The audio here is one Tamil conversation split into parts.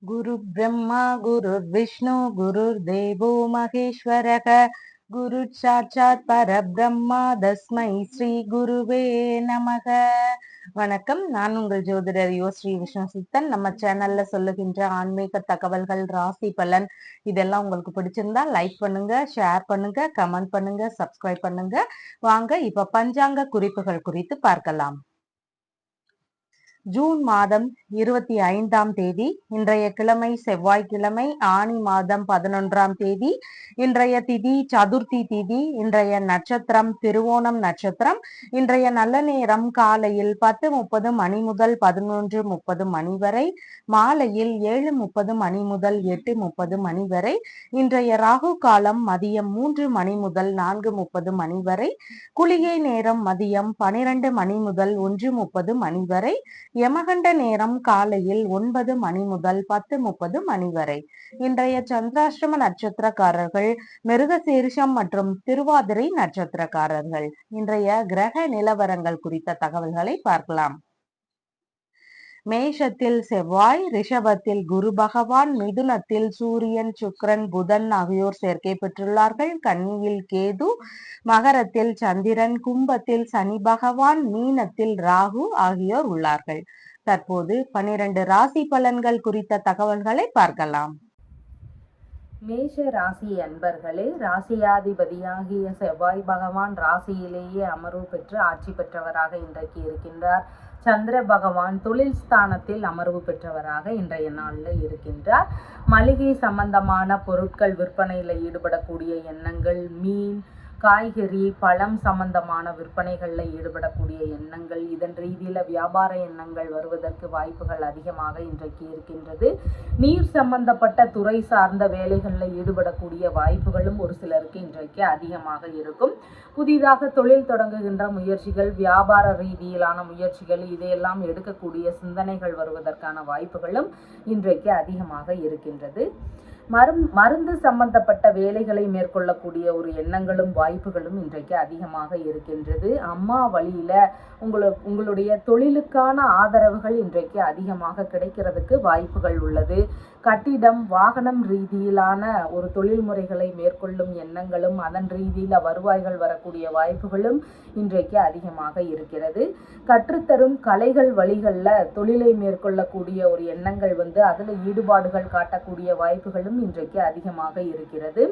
गुरु ब्रह्मा गुरुर्विष्णु गुरुर्देवो महेश्वरः गुरुः साक्षात् परब्रह्मा तस्मै ஸ்ரீ குருவே நமக. வணக்கம். நான் உங்கள் ஜோதிடர் ஸ்ரீ விஷ்ணு சித்தன். நம்ம சேனல்ல சொல்லுகின்ற ஆன்மீக தகவல்கள், ராசி பலன் இதெல்லாம் உங்களுக்கு பிடிச்சிருந்தா லைக் பண்ணுங்க, ஷேர் பண்ணுங்க, கமெண்ட் பண்ணுங்க, சப்ஸ்கிரைப் பண்ணுங்க. வாங்க இப்ப பஞ்சாங்க குறிப்புகள் குறித்து பார்க்கலாம். ஜூன் மாதம் 25ஆம் தேதி, இன்றைய கிழமை செவ்வாய்க்கிழமை, ஆனி மாதம் 11ஆம் தேதி. இன்றைய திதி சதுர்த்தி திதி. இன்றைய நட்சத்திரம் திருவோணம் நட்சத்திரம். இன்றைய நல்ல நேரம் காலையில் 10:30 மணி முதல் 11:30 மணி வரை, மாலையில் 7:30 மணி முதல் 8:30 மணி வரை. இன்றைய ராகு காலம் மதியம் 3 மணி முதல் 4:30 மணி வரை. குளிகை நேரம் மதியம் 12 மணி முதல் 1:30 மணி வரை. யமகண்ட நேரம் காலையில் 9 மணி முதல் 10:30 மணி வரை. இன்றைய சந்திராஷ்டம நட்சத்திரக்காரர்கள் மிருகசீரிஷம் மற்றும் திருவாதிரை நட்சத்திரக்காரர்கள். இன்றைய கிரக நிலவரங்கள் குறித்த தகவல்களை பார்க்கலாம். மேஷத்தில் செவ்வாய், ரிஷபத்தில் குரு பகவான், மிதுனத்தில் சூரியன், சுக்கிரன், புதன் ஆகியோர் சேர்க்கை பெற்றுள்ளார்கள். கன்னியில் கேது, மகரத்தில் சந்திரன், கும்பத்தில் சனி பகவான், மீனத்தில் ராகு ஆகியோர் உள்ளார்கள். தற்போது 12 ராசி பலன்கள் குறித்த தகவல்களை பார்க்கலாம். மேஷ ராசி அன்பர்களே, ராசியாதிபதியாகிய செவ்வாய் பகவான் ராசியிலேயே அமர்வு பெற்று ஆட்சி பெற்றவராக இன்றைக்கு இருக்கின்றார். சந்திர பகவான் தொழில் ஸ்தானத்தில் அமர்வு பெற்றவராக இன்றைய நாளில் இருக்கின்றார். மளிகை சம்பந்தமான பொருட்கள் விற்பனையில் ஈடுபடக்கூடிய எண்ணங்கள், மீன், காய்கறி, பழம் சம்பந்தமான விற்பனைகளில் ஈடுபடக்கூடிய எண்ணங்கள், இதன் ரீதியில் வியாபார எண்ணங்கள் வருவதற்கு வாய்ப்புகள் அதிகமாக இன்றைக்கு இருக்கின்றது. நீர் சம்பந்தப்பட்ட துறை சார்ந்த வேலைகளில் ஈடுபடக்கூடிய வாய்ப்புகளும் ஒரு சிலருக்கு இன்றைக்கு அதிகமாக இருக்கும். புதிதாக தொழில் தொடங்குகின்ற முயற்சிகள், வியாபார ரீதியிலான முயற்சிகள் இதையெல்லாம் எடுக்கக்கூடிய சிந்தனைகள் வருவதற்கான வாய்ப்புகளும் இன்றைக்கு அதிகமாக இருக்கின்றது. மருந்து சம்பந்தப்பட்ட வேலைகளை மேற்கொள்ளக்கூடிய ஒரு எண்ணங்களும் வாய்ப்புகளும் இன்றைக்கு அதிகமாக இருக்கின்றது. அம்மா வழியில உங்களுடைய தொழிலுக்கான ஆதரவுகள் இன்றைக்கு அதிகமாக கிடைக்கிறதுக்கு வாய்ப்புகள் உள்ளது. கட்டிடம், வாகனம் ரீதியிலான ஒரு தொழில் முறைகளை மேற்கொள்ளும் எண்ணங்களும் அதன் ரீதியில வருவாய்கள் வரக்கூடிய வாய்ப்புகளும் இன்றைக்கு அதிகமாக இருக்கிறது. கற்றுத்தரும் கலைகள் வழிகளில் தொழிலை மேற்கொள்ளக்கூடிய ஒரு எண்ணங்கள் அதில் ஈடுபாடுகள் காட்டக்கூடிய வாய்ப்புகளும் இன்றைக்கு அதிகமாக இருக்கிறது.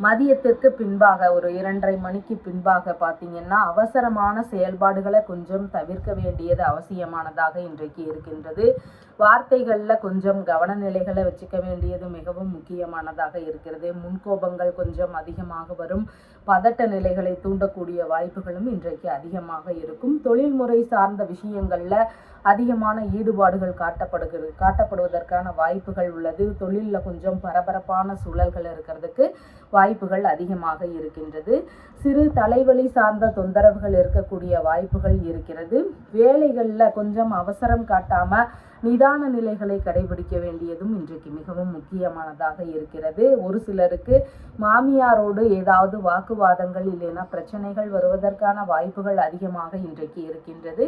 மதியத்திற்கு பின்பாக ஒரு 2:30 மணிக்கு பின்பாக பார்த்தீங்கன்னா அவசரமான செயல்பாடுகளை கொஞ்சம் தவிர்க்க வேண்டியது அவசியமானதாக இன்றைக்கு இருக்கின்றது. வார்த்தைகளில் கொஞ்சம் கவனநிலைகளை வச்சுக்க வேண்டியது மிகவும் முக்கியமானதாக இருக்கிறது. முன்கோபங்கள் கொஞ்சம் அதிகமாக வரும். பதட்ட நிலைகளை தூண்டக்கூடிய வாய்ப்புகளும் இன்றைக்கு அதிகமாக இருக்கும். தொழில்முறை சார்ந்த விஷயங்களில் அதிகமான ஈடுபாடுகள் காட்டப்படுவதற்கான வாய்ப்புகள் உள்ளது. தொழிலில் கொஞ்சம் பரபரப்பான சூழல்கள் இருக்கிறதுக்கு வாய்ப்புகள் அதிகமாக இருக்கின்றது. சிறு தலைவலி சார்ந்த தொந்தரவுகள் இருக்கக்கூடிய வாய்ப்புகள் இருக்கிறது. வேலைகளில் கொஞ்சம் அவசரம் காட்டாமல் நிதான நிலைகளை கடைபிடிக்க வேண்டியதும் இன்றைக்கு மிகவும் முக்கியமானதாக இருக்கிறது. ஒரு சிலருக்கு மாமியாரோடு ஏதாவது வாக்குவாதங்கள் இல்லைன்னா பிரச்சனைகள் வருவதற்கான வாய்ப்புகள் அதிகமாக இன்றைக்கு இருக்கின்றது.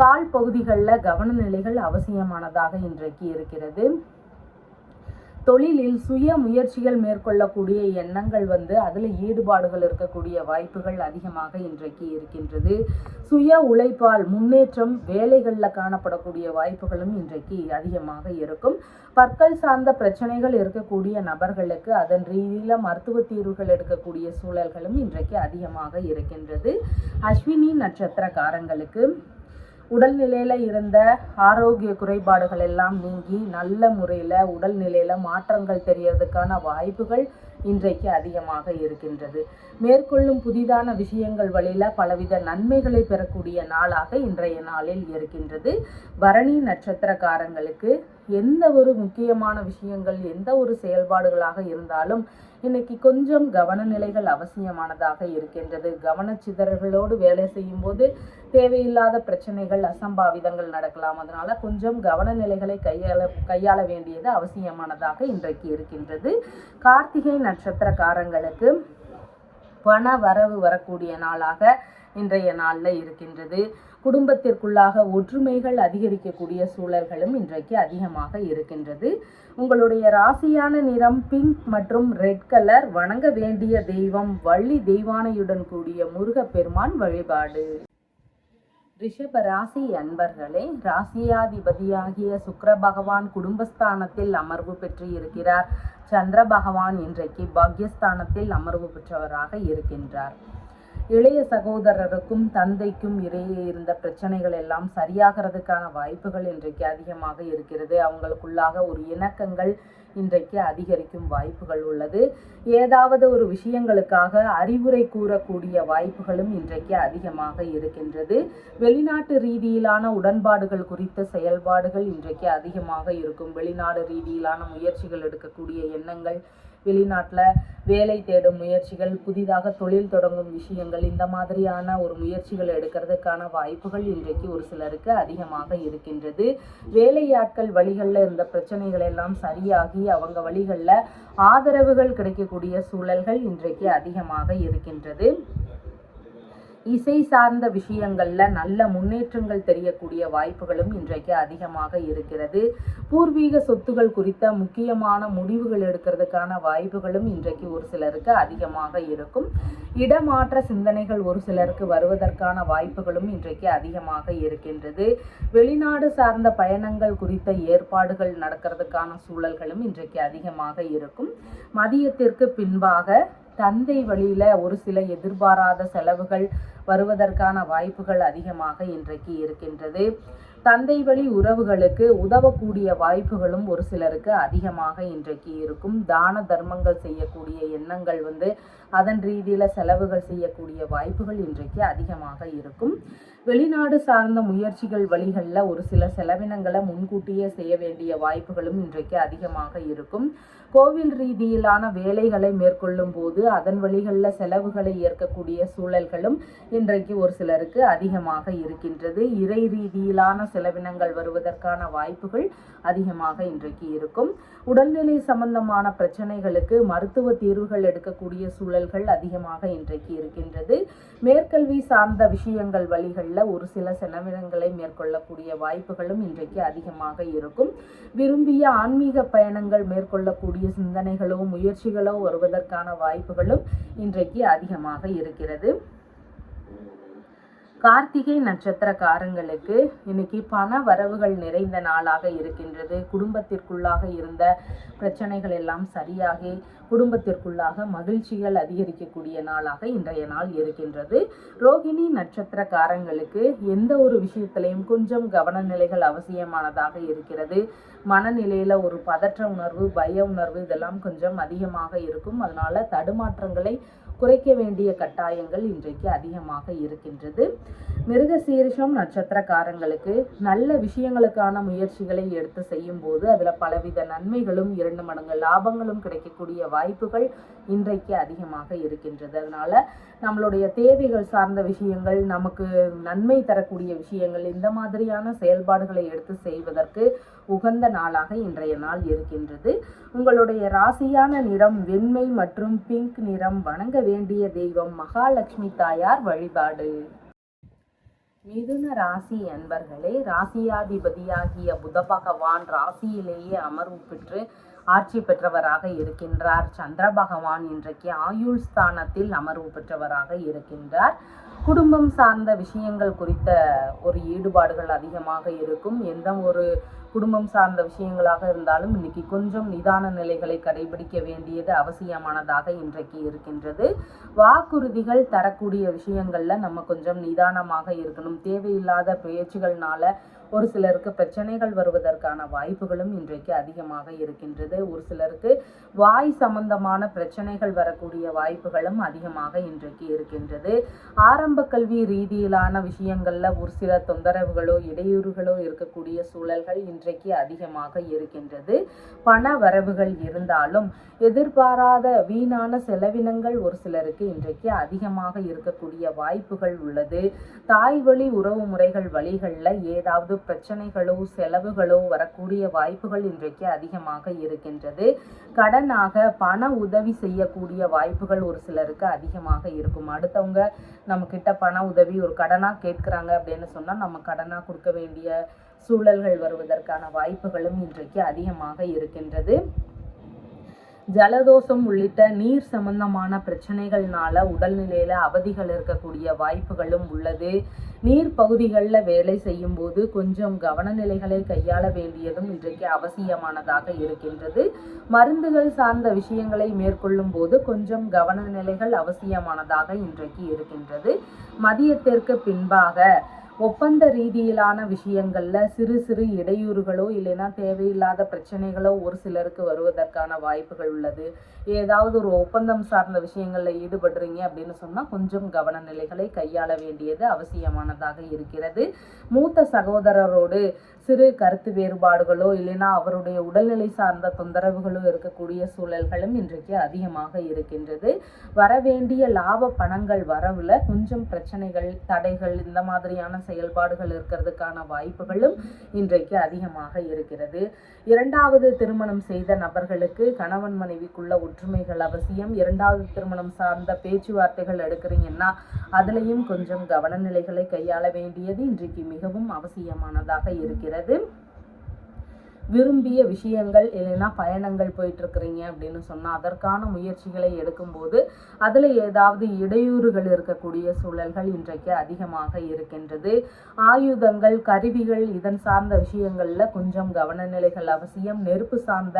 கால் பகுதிகளில் கவன நிலைகள் அவசியமானதாக இன்றைக்கு இருக்கிறது. தொழிலில் சுய முயற்சிகள் மேற்கொள்ளக்கூடிய எண்ணங்கள் அதில் ஈடுபாடுகள் இருக்கக்கூடிய வாய்ப்புகள் அதிகமாக இன்றைக்கு இருக்கின்றது. சுய உழைப்பால் முன்னேற்றம் வேலைகளில் காணப்படக்கூடிய வாய்ப்புகளும் இன்றைக்கு அதிகமாக இருக்கும். பற்கள் சார்ந்த பிரச்சனைகள் இருக்கக்கூடிய நபர்களுக்கு அதன் ரீதியில் மருத்துவ தீர்வுகள் எடுக்கக்கூடிய சூழல்களும் இன்றைக்கு அதிகமாக இருக்கின்றது. அஸ்வினி நட்சத்திரக்காரங்களுக்கு உடல்நிலையில் இருந்த ஆரோக்கிய குறைபாடுகள் எல்லாம் நீங்கி நல்ல முறையில் உடல்நிலையில் மாற்றங்கள் தெரியறதுக்கான வாய்ப்புகள் இன்றைக்கு அதிகமாக இருக்கின்றது. மேற்கொள்ளும் புதிதான விஷயங்கள் வழியில் பலவித நன்மைகளை பெறக்கூடிய நாளாக இன்றைய நாளில் இருக்கின்றது. பரணி நட்சத்திரக்காரங்களுக்கு எந்த ஒரு முக்கியமான விஷயங்கள், எந்த ஒரு செயல்பாடுகளாக இருந்தாலும் இன்னைக்கு கொஞ்சம் கவனநிலைகள் அவசியமானதாக இருக்கின்றது. கவனச்சிதறல்களோடு வேலை செய்யும் போது தேவையில்லாத பிரச்சனைகள், அசம்பாவிதங்கள் நடக்கலாம். அதனால கொஞ்சம் கவனநிலைகளை கையாள வேண்டியது அவசியமானதாக இன்றைக்கு இருக்கின்றது. கார்த்திகை நட்சத்திரக்காரங்களுக்கு பண வரவு வரக்கூடிய நாளாக இன்றைய நாளில் இருக்கின்றது. குடும்பத்திற்குள்ளாக ஒற்றுமைகள் அதிகரிக்கக்கூடிய சூழல்களும் இன்றைக்கு அதிகமாக இருக்கின்றது. உங்களுடைய ராசியான நிறம் பிங்க் மற்றும் ரெட் கலர். வணங்க வேண்டிய தெய்வம் வள்ளி தெய்வானையுடன் கூடிய முருகப்பெருமான் வழிபாடு. ரிஷப ராசி அன்பர்களே, ராசியாதிபதியாகிய சுக்கிர பகவான் குடும்பஸ்தானத்தில் அமர்வு பெற்று இருக்கிறார். சந்திர பகவான் இன்றைக்கு பாக்யஸ்தானத்தில் அமர்வு பெற்றவராக இருக்கின்றார். இளைய சகோதரருக்கும் தந்தைக்கும் இடையே இருந்த பிரச்சனைகள் எல்லாம் சரியாகிறதுக்கான வாய்ப்புகள் இன்றைக்கு அதிகமாக இருக்கிறது. அவங்களுக்குள்ளாக ஒரு இணக்கங்கள் இன்றைக்கு அதிகரிக்கும் வாய்ப்புகள் உள்ளது. ஏதாவது ஒரு விஷயங்களுக்காக அறிவுரை கூறக்கூடிய வாய்ப்புகளும் இன்றைக்கு அதிகமாக இருக்கின்றது. வெளிநாட்டு ரீதியிலான உடன்பாடுகள் குறித்த செயல்பாடுகள் இன்றைக்கு அதிகமாக இருக்கும். வெளிநாடு ரீதியிலான முயற்சிகள் எடுக்கக்கூடிய எண்ணங்கள், வெளிநாட்டில் வேலை தேடும் முயற்சிகள், புதிதாக தொழில் தொடங்கும் விஷயங்கள், இந்த மாதிரியான ஒரு முயற்சிகள் எடுக்கிறதுக்கான வாய்ப்புகள் இன்றைக்கு ஒரு சிலருக்கு அதிகமாக இருக்கின்றது. வேலையாட்கள் வழிகளில் இருந்த பிரச்சனைகள் எல்லாம் சரியாகி அவங்க வழிகளில் ஆதரவுகள் கிடைக்கக்கூடிய சூழல்கள் இன்றைக்கு அதிகமாக இருக்கின்றது. இசை சார்ந்த விஷயங்கள்ல நல்ல முன்னேற்றங்கள் தெரியக்கூடிய வாய்ப்புகளும் இன்றைக்கு அதிகமாக இருக்கிறது. பூர்வீக சொத்துகள் குறித்த முக்கியமான முடிவுகள் எடுக்கிறதுக்கான வாய்ப்புகளும் இன்றைக்கு ஒரு சிலருக்கு அதிகமாக இருக்கும். இடமாற்ற சிந்தனைகள் ஒரு சிலருக்கு வருவதற்கான வாய்ப்புகளும் இன்றைக்கு அதிகமாக இருக்கின்றது. வெளிநாடு சார்ந்த பயணங்கள் குறித்த ஏற்பாடுகள் நடக்கிறதுக்கான சூழல்களும் இன்றைக்கு அதிகமாக இருக்கும். மதியத்திற்கு பின்பாக தந்தை வழியில ஒரு சில எதிர்பாராத செலவுகள் வருவதற்கான வாய்ப்புகள் அதிகமாக இன்றைக்கு இருக்கின்றது. தந்தை வழி உறவுகளுக்கு உதவக்கூடிய வாய்ப்புகளும் ஒரு சிலருக்கு அதிகமாக இன்றைக்கு இருக்கும். தான தர்மங்கள் செய்யக்கூடிய எண்ணங்கள் அதன் ரீதியில செலவுகள் செய்யக்கூடிய வாய்ப்புகள் இன்றைக்கு அதிகமாக இருக்கும். வெளிநாடு சார்ந்த முயற்சிகள் வழிகளில் ஒரு சில செலவினங்களை முன்கூட்டியே செய்ய வேண்டிய வாய்ப்புகளும் இன்றைக்கு அதிகமாக இருக்கும். கோவில் ரீதியிலான வேலைகளை மேற்கொள்ளும் போது அதன் வழிகளில் செலவுகளை ஏற்கக்கூடிய சூழல்களும் இன்றைக்கு ஒரு சிலருக்கு அதிகமாக இருக்கின்றது. இறை ரீதியிலான செலவினங்கள் வருவதற்கான வாய்ப்புகள் அதிகமாக இன்றைக்கு இருக்கும். உடல்நிலை சம்பந்தமான பிரச்சனைகளுக்கு மருத்துவ தீர்வுகள் எடுக்கக்கூடிய சூழல்கள் அதிகமாக இன்றைக்கு இருக்கின்றது. மேற்கல்வி சார்ந்த விஷயங்கள் வழிகளில் ஒரு சில செலவினங்களை மேற்கொள்ளக்கூடிய வாய்ப்புகளும் இன்றைக்கு அதிகமாக இருக்கும். விரும்பிய ஆன்மீக பயணங்கள் மேற்கொள்ளக்கூடிய சிந்தனைகளோ முயற்சிகளோ வருவதற்கான வாய்ப்புகளும் இன்றைக்கு அதிகமாக இருக்கிறது. கார்த்திகை நட்சத்திரக்காரங்களுக்கு இன்னைக்கு பண வரவுகள் நிறைந்த நாளாக இருக்கின்றது. குடும்பத்திற்குள்ளாக இருந்த பிரச்சனைகள் எல்லாம் சரியாகி குடும்பத்திற்குள்ளாக மகிழ்ச்சிகள் அதிகரிக்கக்கூடிய நாளாக இன்றைய நாள் இருக்கின்றது. ரோகிணி நட்சத்திரக்காரங்களுக்கு எந்த ஒரு விஷயத்திலையும் கொஞ்சம் கவன நிலைகள் அவசியமானதாக இருக்கிறது. மனநிலையில ஒரு பதற்ற உணர்வு, பய உணர்வு இதெல்லாம் கொஞ்சம் அதிகமாக இருக்கும். அதனால தடுமாற்றங்களை குறைக்க வேண்டிய கட்டாயங்கள் இன்றைக்கு அதிகமாக இருக்கின்றது. மிருகசீரிஷம் நட்சத்திரக்காரங்களுக்கு நல்ல விஷயங்களுக்கான முயற்சிகளை எடுத்து செய்யும் போது அதுல பலவித நன்மைகளும் 2 மடங்கு லாபங்களும் கிடைக்கக்கூடிய வாய்ப்புகள் இன்றைக்கு அதிகமாக இருக்கின்றது. அதனால நம்மளுடைய தேவைகள் சார்ந்த விஷயங்கள், நமக்கு நன்மை தரக்கூடிய விஷயங்கள், இந்த மாதிரியான செயல்பாடுகளை எடுத்து செய்வதற்கு உகந்த நாளாக இன்றைய நாள் இருக்கின்றது. உங்களுடைய ராசியான நிறம் வெண்மை மற்றும் பிங்க் நிறம். வணங்க வேண்டிய தெய்வம் மகாலட்சுமி தாயார் வழிபாடு. மிதுன ராசி அன்பர்களே, ராசியாதிபதியாகிய புத பகவான் ராசியிலேயே அமர்வு பெற்று ஆட்சி பெற்றவராக இருக்கின்றார். சந்திர பகவான் இன்றைக்கு ஆயுள் ஸ்தானத்தில் அமர்வு பெற்றவராக இருக்கின்றார். குடும்பம் சார்ந்த விஷயங்கள் குறித்த ஒரு ஈடுபாடுகள் அதிகமாக இருக்கும். எந்த ஒரு குடும்பம் சார்ந்த விஷயங்களாக இருந்தாலும் இன்னைக்கு கொஞ்சம் நிதான நிலைகளை கடைபிடிக்க வேண்டியது அவசியமானதாக இன்றைக்கு இருக்கின்றது. வாக்குறுதிகள் தரக்கூடிய விஷயங்கள்ல நம்ம கொஞ்சம் நிதானமாக இருக்கணும். தேவையில்லாத பேச்சுகள்னால ஒரு சிலருக்கு பிரச்சனைகள் வருவதற்கான வாய்ப்புகளும் இன்றைக்கு அதிகமாக இருக்கின்றது. ஒரு சிலருக்கு வாய் சம்பந்தமான பிரச்சனைகள் வரக்கூடிய வாய்ப்புகளும் அதிகமாக இன்றைக்கு இருக்கின்றது. ஆரம்ப கல்வி ரீதியிலான விஷயங்கள்ல ஒரு சில தொந்தரவுகளோ இடையூறுகளோ இருக்கக்கூடிய சூழல்கள் இன்றைக்கு இன்றைக்கு அதிகமாக இருக்கின்றது. பண வரவுகள் இருந்தாலும் எதிர்பாராத வீணான செலவினங்கள் ஒரு சிலருக்கு இன்றைக்கு அதிகமாக இருக்கக்கூடிய வாய்ப்புகள் உள்ளது. தாய் வழி உறவு முறைகள் வழிகளில் ஏதாவது பிரச்சனைகளோ செலவுகளோ வரக்கூடிய வாய்ப்புகள் இன்றைக்கு அதிகமாக இருக்கின்றது. கடனாக பண உதவி செய்யக்கூடிய வாய்ப்புகள் ஒரு சிலருக்கு அதிகமாக இருக்கும். அடுத்தவங்க நம்ம கிட்ட பண உதவி ஒரு கடனா கேட்கிறாங்க அப்படின்னு சொன்னா நம்ம கடனா கொடுக்க வேண்டிய சூழல்கள் வருவதற்கான வாய்ப்புகளும் இன்றைக்கு அதிகமாக இருக்கின்றது. ஜலதோஷம் உள்ளிட்ட நீர் சம்பந்தமான பிரச்சனைகள்னால உடல்நிலையில அவதிகள் இருக்கக்கூடிய வாய்ப்புகளும் உள்ளது. நீர் பகுதிகளில் வேலை செய்யும் போது கொஞ்சம் கவனநிலைகளை கையாள வேண்டியதும் இன்றைக்கு அவசியமானதாக இருக்கின்றது. மருந்துகள் சார்ந்த விஷயங்களை மேற்கொள்ளும் போது கொஞ்சம் கவனநிலைகள் அவசியமானதாக இன்றைக்கு இருக்கின்றது. மதியத்திற்கு பின்பாக ஒப்பந்த ரீதியிலான விஷயங்கள்ல சிறு சிறு இடையூறுகளோ இல்லைன்னா தேவையில்லாத பிரச்சனைகளோ ஒரு சிலருக்கு வருவதற்கான வாய்ப்புகள் உள்ளது. ஏதாவது ஒரு ஒப்பந்தம் சார்ந்த விஷயங்கள்ல ஈடுபடுறீங்க அப்படின்னு சொன்னா கொஞ்சம் கவனநிலைகளை கையாள வேண்டியது அவசியமானதாக இருக்கிறது. மூத்த சகோதரரோடு சிறு கருத்து வேறுபாடுகளோ இல்லைன்னா அவருடைய உடல்நிலை சார்ந்த தொந்தரவுகளோ இருக்கக்கூடிய சூழல்களும் இன்றைக்கு அதிகமாக இருக்கின்றது. வரவேண்டிய லாப பணங்கள் வரவுல கொஞ்சம் பிரச்சனைகள் தடைகள் இந்த மாதிரியான செயல்பாடுகள் இருக்கிறதுக்கான வாய்ப்புகளும் இன்றைக்கு அதிகமாக இருக்கிறது. இரண்டாவது திருமணம் செய்த நபர்களுக்கு கணவன் மனைவிக்குள்ள ஒற்றுமைகள் அவசியம். இரண்டாவது திருமணம் சார்ந்த பேச்சுவார்த்தைகள் எடுக்கிறீங்கன்னா அதுலயும் கொஞ்சம் கவனநிலைகளை கையாள வேண்டியது இன்றைக்கு மிகவும் அவசியமானதாக இருக்கிறது. விரும்பிய விஷயங்கள் இல்லைன்னா பயணங்கள் போயிட்டு இருக்கிறீங்க அப்படின்னு சொன்னா அதற்கான முயற்சிகளை எடுக்கும்போது அதுல ஏதாவது இடையூறுகள் இருக்கக்கூடிய சூழல்கள் இன்றைக்கு அதிகமாக இருக்கின்றது. ஆயுதங்கள் கருவிகள் இதன் சார்ந்த விஷயங்கள்ல கொஞ்சம் கவனநிலைகள் அவசியம். நெருப்பு சார்ந்த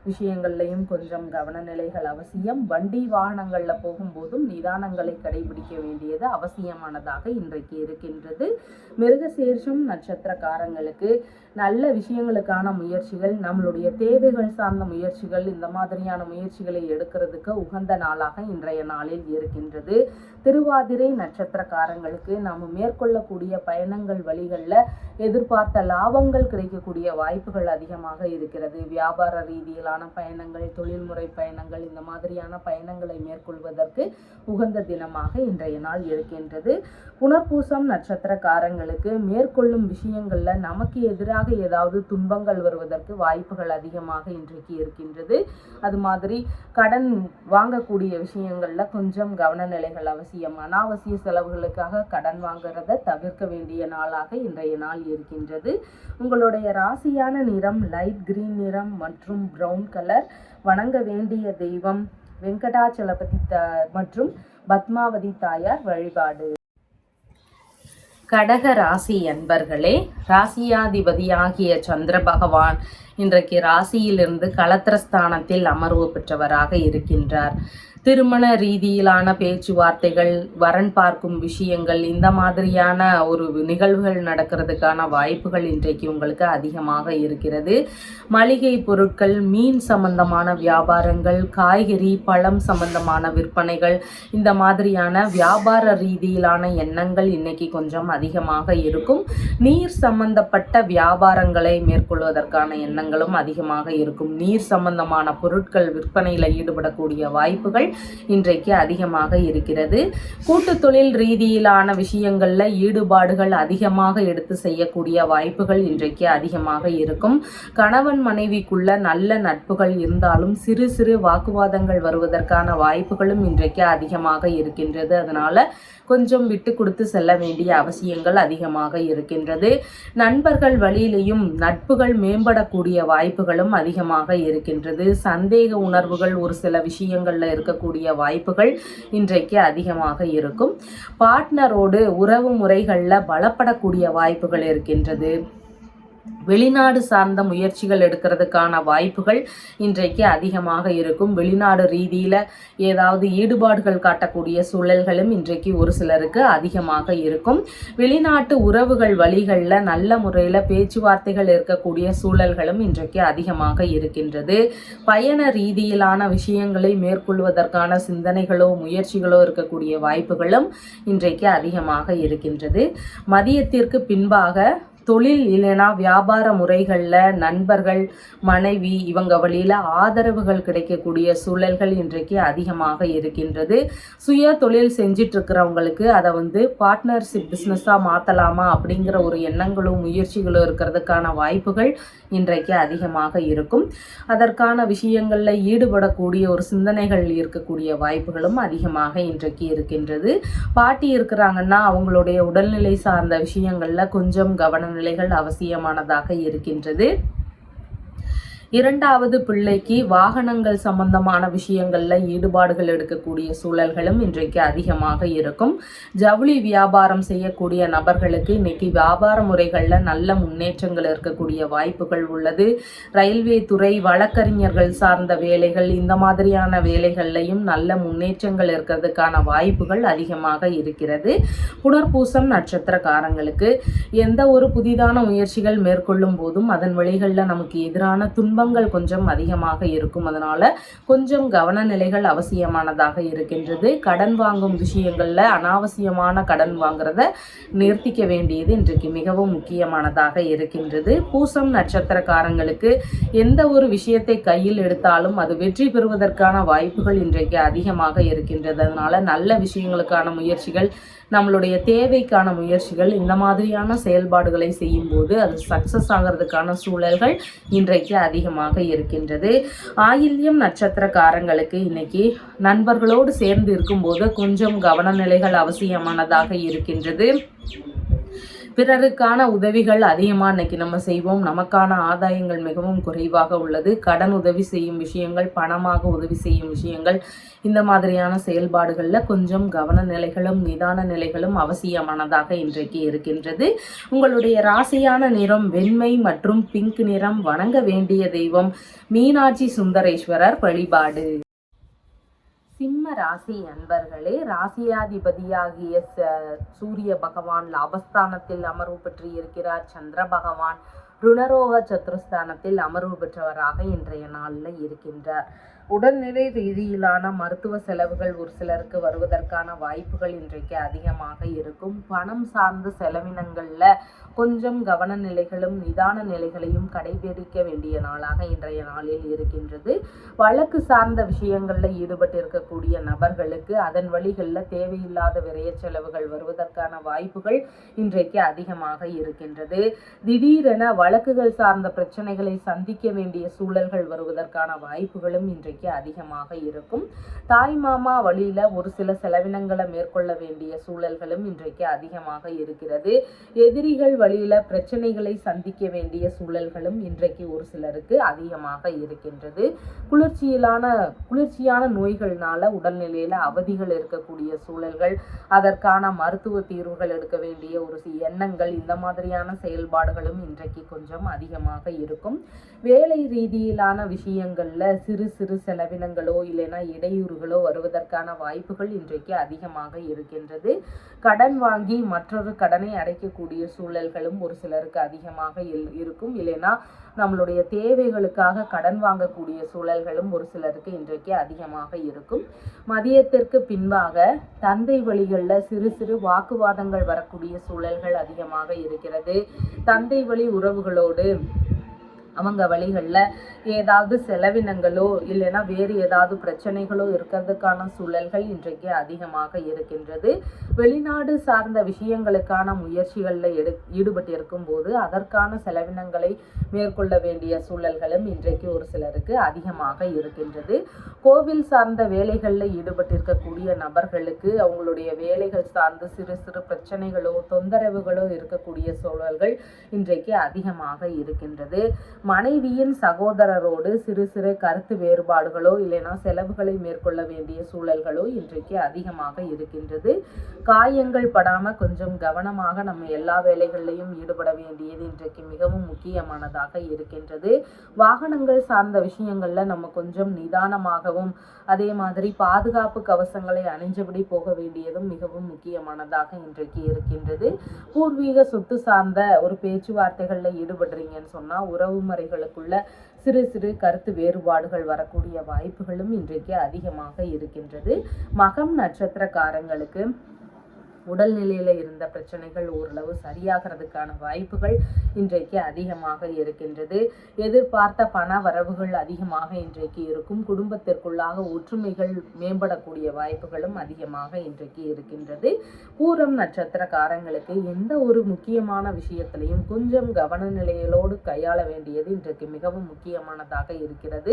விஷயங்கள்லையும் கொஞ்சம் கவனநிலைகள் அவசியம். வண்டி வாகனங்கள்ல போகும்போதும் நிதானங்களை கடைபிடிக்க வேண்டியது அவசியமானதாக இன்றைக்கு இருக்கின்றது. மிருகசீரிஷம் நட்சத்திரக்காரங்களுக்கு நல்ல விஷயங்களுக்கான முயற்சிகள் நம்மளுடைய தேவைகள் சார்ந்த முயற்சிகள் இந்த மாதிரியான முயற்சிகளை எடுக்கிறதுக்கு உகந்த நாளாக இன்றைய நாளில் இருக்கின்றது. திருவாதிரை நட்சத்திரக்காரங்களுக்கு நாம் மேற்கொள்ளக்கூடிய பயணங்கள் வழிகளில் எதிர்பார்த்த லாபங்கள் கிடைக்கக்கூடிய வாய்ப்புகள் அதிகமாக இருக்கிறது. வியாபார ரீதியிலான பயணங்கள் தொழில்முறை பயணங்கள் இந்த மாதிரியான பயணங்களை மேற்கொள்வதற்கு உகந்த தினமாக இன்றைய நாள் இருக்கின்றது. புனர்பூசம் நட்சத்திரக்காரங்களுக்கு மேற்கொள்ளும் விஷயங்கள்ல நமக்கு எதிராக ஏதாவது துன்பங்கள் வருவதற்கு வாய்ப்புகள் அதிகமாக இன்றைக்கு இருக்கின்றது. அது மாதிரி கடன் வாங்கக்கூடிய விஷயங்கள்ல கொஞ்சம் கவனநிலைகள் அவசியம். அனாவசிய செலவுகளுக்காக கடன் வாங்குறத தவிர்க்க வேண்டிய நாளாக இன்றைய நாள் இருக்கின்றது. உங்களுடைய ராசியான நிறம் லைட் கிரீன் நிறம் மற்றும் பிரவுன் கலர். வணங்க வேண்டிய தெய்வம் வெங்கடாச்சலபதி மற்றும் பத்மாவதி தாயார் வழிபாடு. கடக ராசி அன்பர்களே, ராசியாதிபதியாகிய சந்திர பகவான் இன்றைக்கு ராசியிலிருந்து களத்திரஸ்தானத்தில் அமர்வு பெற்றவராக இருக்கின்றார். திருமண ரீதியிலான பேச்சுவார்த்தைகள் வரன் பார்க்கும் விஷயங்கள் இந்த மாதிரியான ஒரு நிகழ்வுகள் நடக்கிறதுக்கான வாய்ப்புகள் இன்றைக்கு உங்களுக்கு அதிகமாக இருக்கிறது. மளிகை பொருட்கள் மீன் சம்பந்தமான வியாபாரங்கள் காய்கறி பழம் சம்பந்தமான விற்பனைகள் இந்த மாதிரியான வியாபார ரீதியிலான எண்ணங்கள் இன்னைக்கு கொஞ்சம் அதிகமாக இருக்கும். நீர் சம்பந்தப்பட்ட வியாபாரங்களை மேற்கொள்வதற்கான எண்ணங்களும் அதிகமாக இருக்கும். நீர் சம்பந்தமான பொருட்கள் விற்பனையில் ஈடுபடக்கூடிய வாய்ப்புகள் இன்றைக்கு அதிகமாக இருக்கிறது. கூட்டு தொழில் ரீதியிலான விஷயங்கள்ல ஈடுபாடுகள் அதிகமாக எடுத்து செய்யக்கூடிய வாய்ப்புகள் இன்றைக்கு அதிகமாக இருக்கும். கணவன் மனைவிக்குள்ள நல்ல நட்புகள் இருந்தாலும் சிறு சிறு வாக்குவாதங்கள் வருவதற்கான வாய்ப்புகளும் இன்றைக்கு அதிகமாக இருக்கின்றது. அதனால கொஞ்சம் விட்டு கொடுத்து செல்ல வேண்டிய அவசியங்கள் அதிகமாக இருக்கின்றது. நண்பர்கள் வழியிலையும் நட்புகள் மேம்படக்கூடிய வாய்ப்புகளும் அதிகமாக இருக்கின்றது. சந்தேக உணர்வுகள் ஒரு சில விஷயங்கள்ல இருக்கக்கூடிய வாய்ப்புகள் இன்றைக்கு அதிகமாக இருக்கும். பார்ட்னரோடு உறவு முறைகளில் பலப்படக்கூடிய வாய்ப்புகள் இருக்கின்றது. வெளிநாடு சார்ந்த முயற்சிகள் எடுக்கிறதுக்கான வாய்ப்புகள் இன்றைக்கு அதிகமாக இருக்கும். வெளிநாடு ரீதியில் ஏதாவது ஈடுபாடுகள் காட்டக்கூடிய சூழல்களும் இன்றைக்கு ஒரு சிலருக்கு அதிகமாக இருக்கும். வெளிநாட்டு உறவுகள் வழிகளில் நல்ல முறையில் பேச்சுவார்த்தைகள் இருக்கக்கூடிய சூழல்களும் இன்றைக்கு அதிகமாக இருக்கின்றது. பயண ரீதியிலான விஷயங்களை மேற்கொள்வதற்கான சிந்தனைகளோ முயற்சிகளோ இருக்கக்கூடிய வாய்ப்புகளும் இன்றைக்கு அதிகமாக இருக்கின்றது. மதியத்திற்கு பின்பாக தொழில் இல்லைனா வியாபார முறைகளில் நண்பர்கள், மனைவி இவங்க வழியில் ஆதரவுகள் கிடைக்கக்கூடிய சூழல்கள் இன்றைக்கு அதிகமாக இருக்கின்றது. சுய தொழில் செஞ்சிட்டு இருக்கிறவங்களுக்கு அதை பார்ட்னர்ஷிப் பிஸ்னஸாக மாற்றலாமா அப்படிங்கிற ஒரு எண்ணங்களும் முயற்சிகளும் இருக்கிறதுக்கான வாய்ப்புகள் இன்றைக்கு அதிகமாக இருக்கும். அதற்கான விஷயங்களில் ஈடுபடக்கூடிய ஒரு சிந்தனைகள் இருக்கக்கூடிய வாய்ப்புகளும் அதிகமாக இன்றைக்கு இருக்கின்றது. பாட்டி இருக்கிறாங்கன்னா அவங்களுடைய உடல்நிலை சார்ந்த விஷயங்களில் கொஞ்சம் கவனநிலைகள் அவசியமானதாக இருக்கின்றது. இரண்டாவது பிள்ளைக்கு வாகனங்கள் சம்பந்தமான விஷயங்களில் ஈடுபாடுகள் எடுக்கக்கூடிய சூழல்களும் இன்றைக்கு அதிகமாக இருக்கும். ஜவுளி வியாபாரம் செய்யக்கூடிய நபர்களுக்கு இன்னைக்கு வியாபார முறைகளில் நல்ல முன்னேற்றங்கள் இருக்கக்கூடிய வாய்ப்புகள் உள்ளது. ரயில்வே துறை, வழக்கறிஞர்கள் சார்ந்த வேலைகள், இந்த மாதிரியான வேலைகள்லையும் நல்ல முன்னேற்றங்கள் இருக்கிறதுக்கான வாய்ப்புகள் அதிகமாக இருக்கிறது. புனர்பூசம் நட்சத்திரக்காரங்களுக்கு எந்த ஒரு புதிதான முயற்சிகள் மேற்கொள்ளும் போதும் அதன் வழிகளில் நமக்கு எதிரான துன்பங்கள் கொஞ்சம் அதிகமாக இருக்கும். அதனால கொஞ்சம் கவனநிலைகள் அவசியமானதாக இருக்கின்றது. கடன் வாங்கும் விஷயங்கள்ல அனாவசியமான கடன் வாங்குறத நிறுத்திக்க வேண்டியது இன்றைக்கு மிகவும் முக்கியமானதாக இருக்கின்றது. பூசம் நட்சத்திரக்காரங்களுக்கு எந்த ஒரு விஷயத்தை கையில் எடுத்தாலும் அது வெற்றி பெறுவதற்கான வாய்ப்புகள் இன்றைக்கு அதிகமாக இருக்கின்றது. அதனால நல்ல விஷயங்களுக்கான முயற்சிகள், நம்மளுடைய தேவைக்கான முயற்சிகள், இந்த மாதிரியான செயல்பாடுகளை செய்யும் போது அது சக்சஸ் ஆகிறதுக்கான சூழல்கள் இன்றைக்கு அதிகமாக இருக்கின்றது. ஆயில்யம் நட்சத்திரக்காரங்களுக்கு இன்னைக்கு நண்பர்களோடு சேர்ந்து இருக்கும்போது கொஞ்சம் கவனநிலைகள் அவசியமானதாக இருக்கின்றது. பிறருக்கான உதவிகள் அதிகமாக இன்னைக்கு நம்ம செய்வோம். நமக்கான ஆதாயங்கள் மிகவும் குறைவாக உள்ளது. கடன் உதவி செய்யும் விஷயங்கள், பணமாக உதவி செய்யும் விஷயங்கள், இந்த மாதிரியான செயல்பாடுகளில் கொஞ்சம் கவன நிலைகளும் நிதான நிலைகளும் அவசியமானதாக இன்றைக்கு இருக்கின்றது. உங்களுடைய ராசியான நிறம் வெண்மை மற்றும் பிங்க் நிறம். வணங்க வேண்டிய தெய்வம் மீனாட்சி சுந்தரேஸ்வரர் வழிபாடு. சிம்ம ராசி அன்பர்களே, ராசியாதிபதியாகிய சூரிய பகவான் லாபஸ்தானத்தில் அமர்வு பெற்று இருக்கிறார். சந்திர பகவான் ருணரோக சத்துருஸ்தானத்தில் அமர்வு பெற்றவராக இன்றைய நாளில் இருக்கின்றார். உடல்நிலை ரீதியிலான மருத்துவ செலவுகள் ஒரு சிலருக்கு வருவதற்கான வாய்ப்புகள் இன்றைக்கு அதிகமாக இருக்கும். பணம் சார்ந்த செலவினங்களில் கொஞ்சம் கவன நிலைகளும் நிதான நிலைகளையும் கடைபிடிக்க வேண்டிய நாளாக இன்றைய நாளில் இருக்கின்றது. வழக்கு சார்ந்த விஷயங்களில் ஈடுபட்டு இருக்கக்கூடிய நபர்களுக்கு அதன் வழிகளில் தேவையில்லாத விரைய செலவுகள் வருவதற்கான வாய்ப்புகள் இன்றைக்கு அதிகமாக இருக்கின்றது. திடீரென வழக்குகள் சார்ந்த பிரச்சனைகளை சந்திக்க வேண்டிய சூழல்கள் வருவதற்கான வாய்ப்புகளும் இன்றைக்கு அதிகமாக இருக்கும். தாய் மாமா வழியில ஒரு சில செலவினங்களை மேற்கொள்ள வேண்டிய சூழல்களும் இன்றைக்கு அதிகமாக இருக்கிறது. எதிரிகள் வழியில பிரச்சனைகளை சந்திக்க வேண்டிய சூழல்களும் இன்றைக்கு ஒரு சிலருக்கு அதிகமாக இருக்கின்றது. குளிர்ச்சியான நோய்கள்னால உடல்நிலையில அவதிகள் இருக்கக்கூடிய சூழல்கள், அதற்கான மருத்துவ தீர்வுகள் எடுக்க வேண்டிய ஒரு எண்ணங்கள், இந்த மாதிரியான செயல்பாடுகளும் இன்றைக்கு கொஞ்சம் அதிகமாக இருக்கும். வேலை ரீதியிலான விஷயங்கள்ல சிறு சிறு செலவினங்களோ இல்லைன்னா இடையூறுகளோ வருவதற்கான வாய்ப்புகள் இன்றைக்கு அதிகமாக இருக்கின்றது. கடன் வாங்கி மற்றொரு கடனை அடைக்கக்கூடிய சூழல்களும் ஒரு சிலருக்கு அதிகமாக இருக்கும். இல்லைன்னா நம்மளுடைய தேவைகளுக்காக கடன் வாங்கக்கூடிய சூழல்களும் ஒரு சிலருக்கு இன்றைக்கு அதிகமாக இருக்கும். மதியத்திற்கு பின்பாக தந்தை வழிகளில் சிறு சிறு வாக்குவாதங்கள் வரக்கூடிய சூழல்கள் அதிகமாக இருக்கிறது. தந்தை வழி உறவுகளோடு அவங்க வழிகளில் ஏதாவது செலவினங்களோ இல்லைன்னா வேறு ஏதாவது பிரச்சனைகளோ இருக்கிறதுக்கான சூழல்கள் இன்றைக்கு அதிகமாக இருக்கின்றது. வெளிநாடு சார்ந்த விஷயங்களுக்கான முயற்சிகளில் ஈடுபட்டு இருக்கும் போது அதற்கான செலவினங்களை மேற்கொள்ள வேண்டிய சூழல்களும் இன்றைக்கு ஒரு சிலருக்கு அதிகமாக இருக்கின்றது. கோவில் சார்ந்த வேலைகளில் ஈடுபட்டிருக்கக்கூடிய நபர்களுக்கு அவங்களுடைய வேலைகள் சார்ந்து சிறு சிறு பிரச்சனைகளோ தொந்தரவுகளோ இருக்கக்கூடிய சூழல்கள் இன்றைக்கு அதிகமாக இருக்கின்றது. மனைவியின் சகோதரரோடு சிறு சிறு கருத்து வேறுபாடுகளோ இல்லைன்னா செலவுகளை மேற்கொள்ள வேண்டிய சூழல்களோ இன்றைக்கு அதிகமாக இருக்கின்றது. காயங்கள் படாம கொஞ்சம் கவனமாக நம்ம எல்லா வேலைகளிலையும் ஈடுபட வேண்டியது இன்றைக்கு மிகவும் முக்கியமானதாக இருக்கின்றது. வாகனங்கள் சார்ந்த விஷயங்கள்ல நம்ம கொஞ்சம் நிதானமாகவும் அதே மாதிரி பாதுகாப்பு கவசங்களை அணிஞ்சபடி போக வேண்டியதும் மிகவும் முக்கியமானதாக இன்றைக்கு இருக்கின்றது. பூர்வீக சொத்து சார்ந்த ஒரு பேச்சுவார்த்தைகளில் ஈடுபடுறீங்கன்னு சொன்னா உறவு முறைகளுக்குள்ள சிறு சிறு கருத்து வேறுபாடுகள் வரக்கூடிய வாய்ப்புகளும் இன்றைக்கு அதிகமாக இருக்கின்றது. மகம் நட்சத்திரக்காரங்களுக்கு உடல்நிலையில் இருந்த பிரச்சனைகள் ஓரளவு சரியாகிறதுக்கான வாய்ப்புகள் இன்றைக்கு அதிகமாக இருக்கின்றது. எதிர்பார்த்த பண வரவுகள் அதிகமாக இன்றைக்கு இருக்கும். குடும்பத்திற்குள்ளாக ஒற்றுமைகள் மேம்படக்கூடிய வாய்ப்புகளும் அதிகமாக இன்றைக்கு இருக்கின்றது. பூரம் நட்சத்திரக்காரங்களுக்கு எந்த ஒரு முக்கியமான விஷயத்திலையும் கொஞ்சம் கவன நிலையிலோடு கையாள வேண்டியது இன்றைக்கு மிகவும் முக்கியமானதாக இருக்கிறது.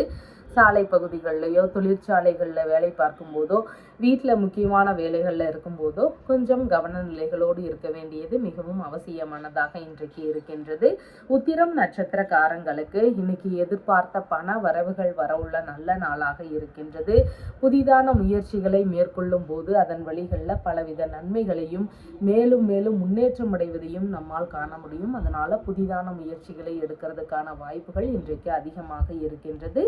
சாலை பகுதிகளிலேயோ தொழிற்சாலைகளில் வேலை பார்க்கும் போதோ வீட்டில் முக்கியமான வேலைகளில் இருக்கும்போதோ கொஞ்சம் கவன நிலைகளோடு இருக்க வேண்டியது மிகவும் அவசியமானதாக இன்றைக்கு இருக்கின்றது. உத்திரம் நட்சத்திரக்காரங்களுக்கு இன்னைக்கு எதிர்பார்த்த பண வரவுகள் வரவுள்ள நல்ல நாளாக இருக்கின்றது. புதிதான முயற்சிகளை மேற்கொள்ளும் போது அதன் வழிகளில் பலவித நன்மைகளையும் மேலும் மேலும் முன்னேற்றம் அடைவதையும் நம்மால் காண முடியும். அதனால புதிதான முயற்சிகளை எடுக்கிறதுக்கான வாய்ப்புகள் இன்றைக்கு அதிகமாக இருக்கின்றது.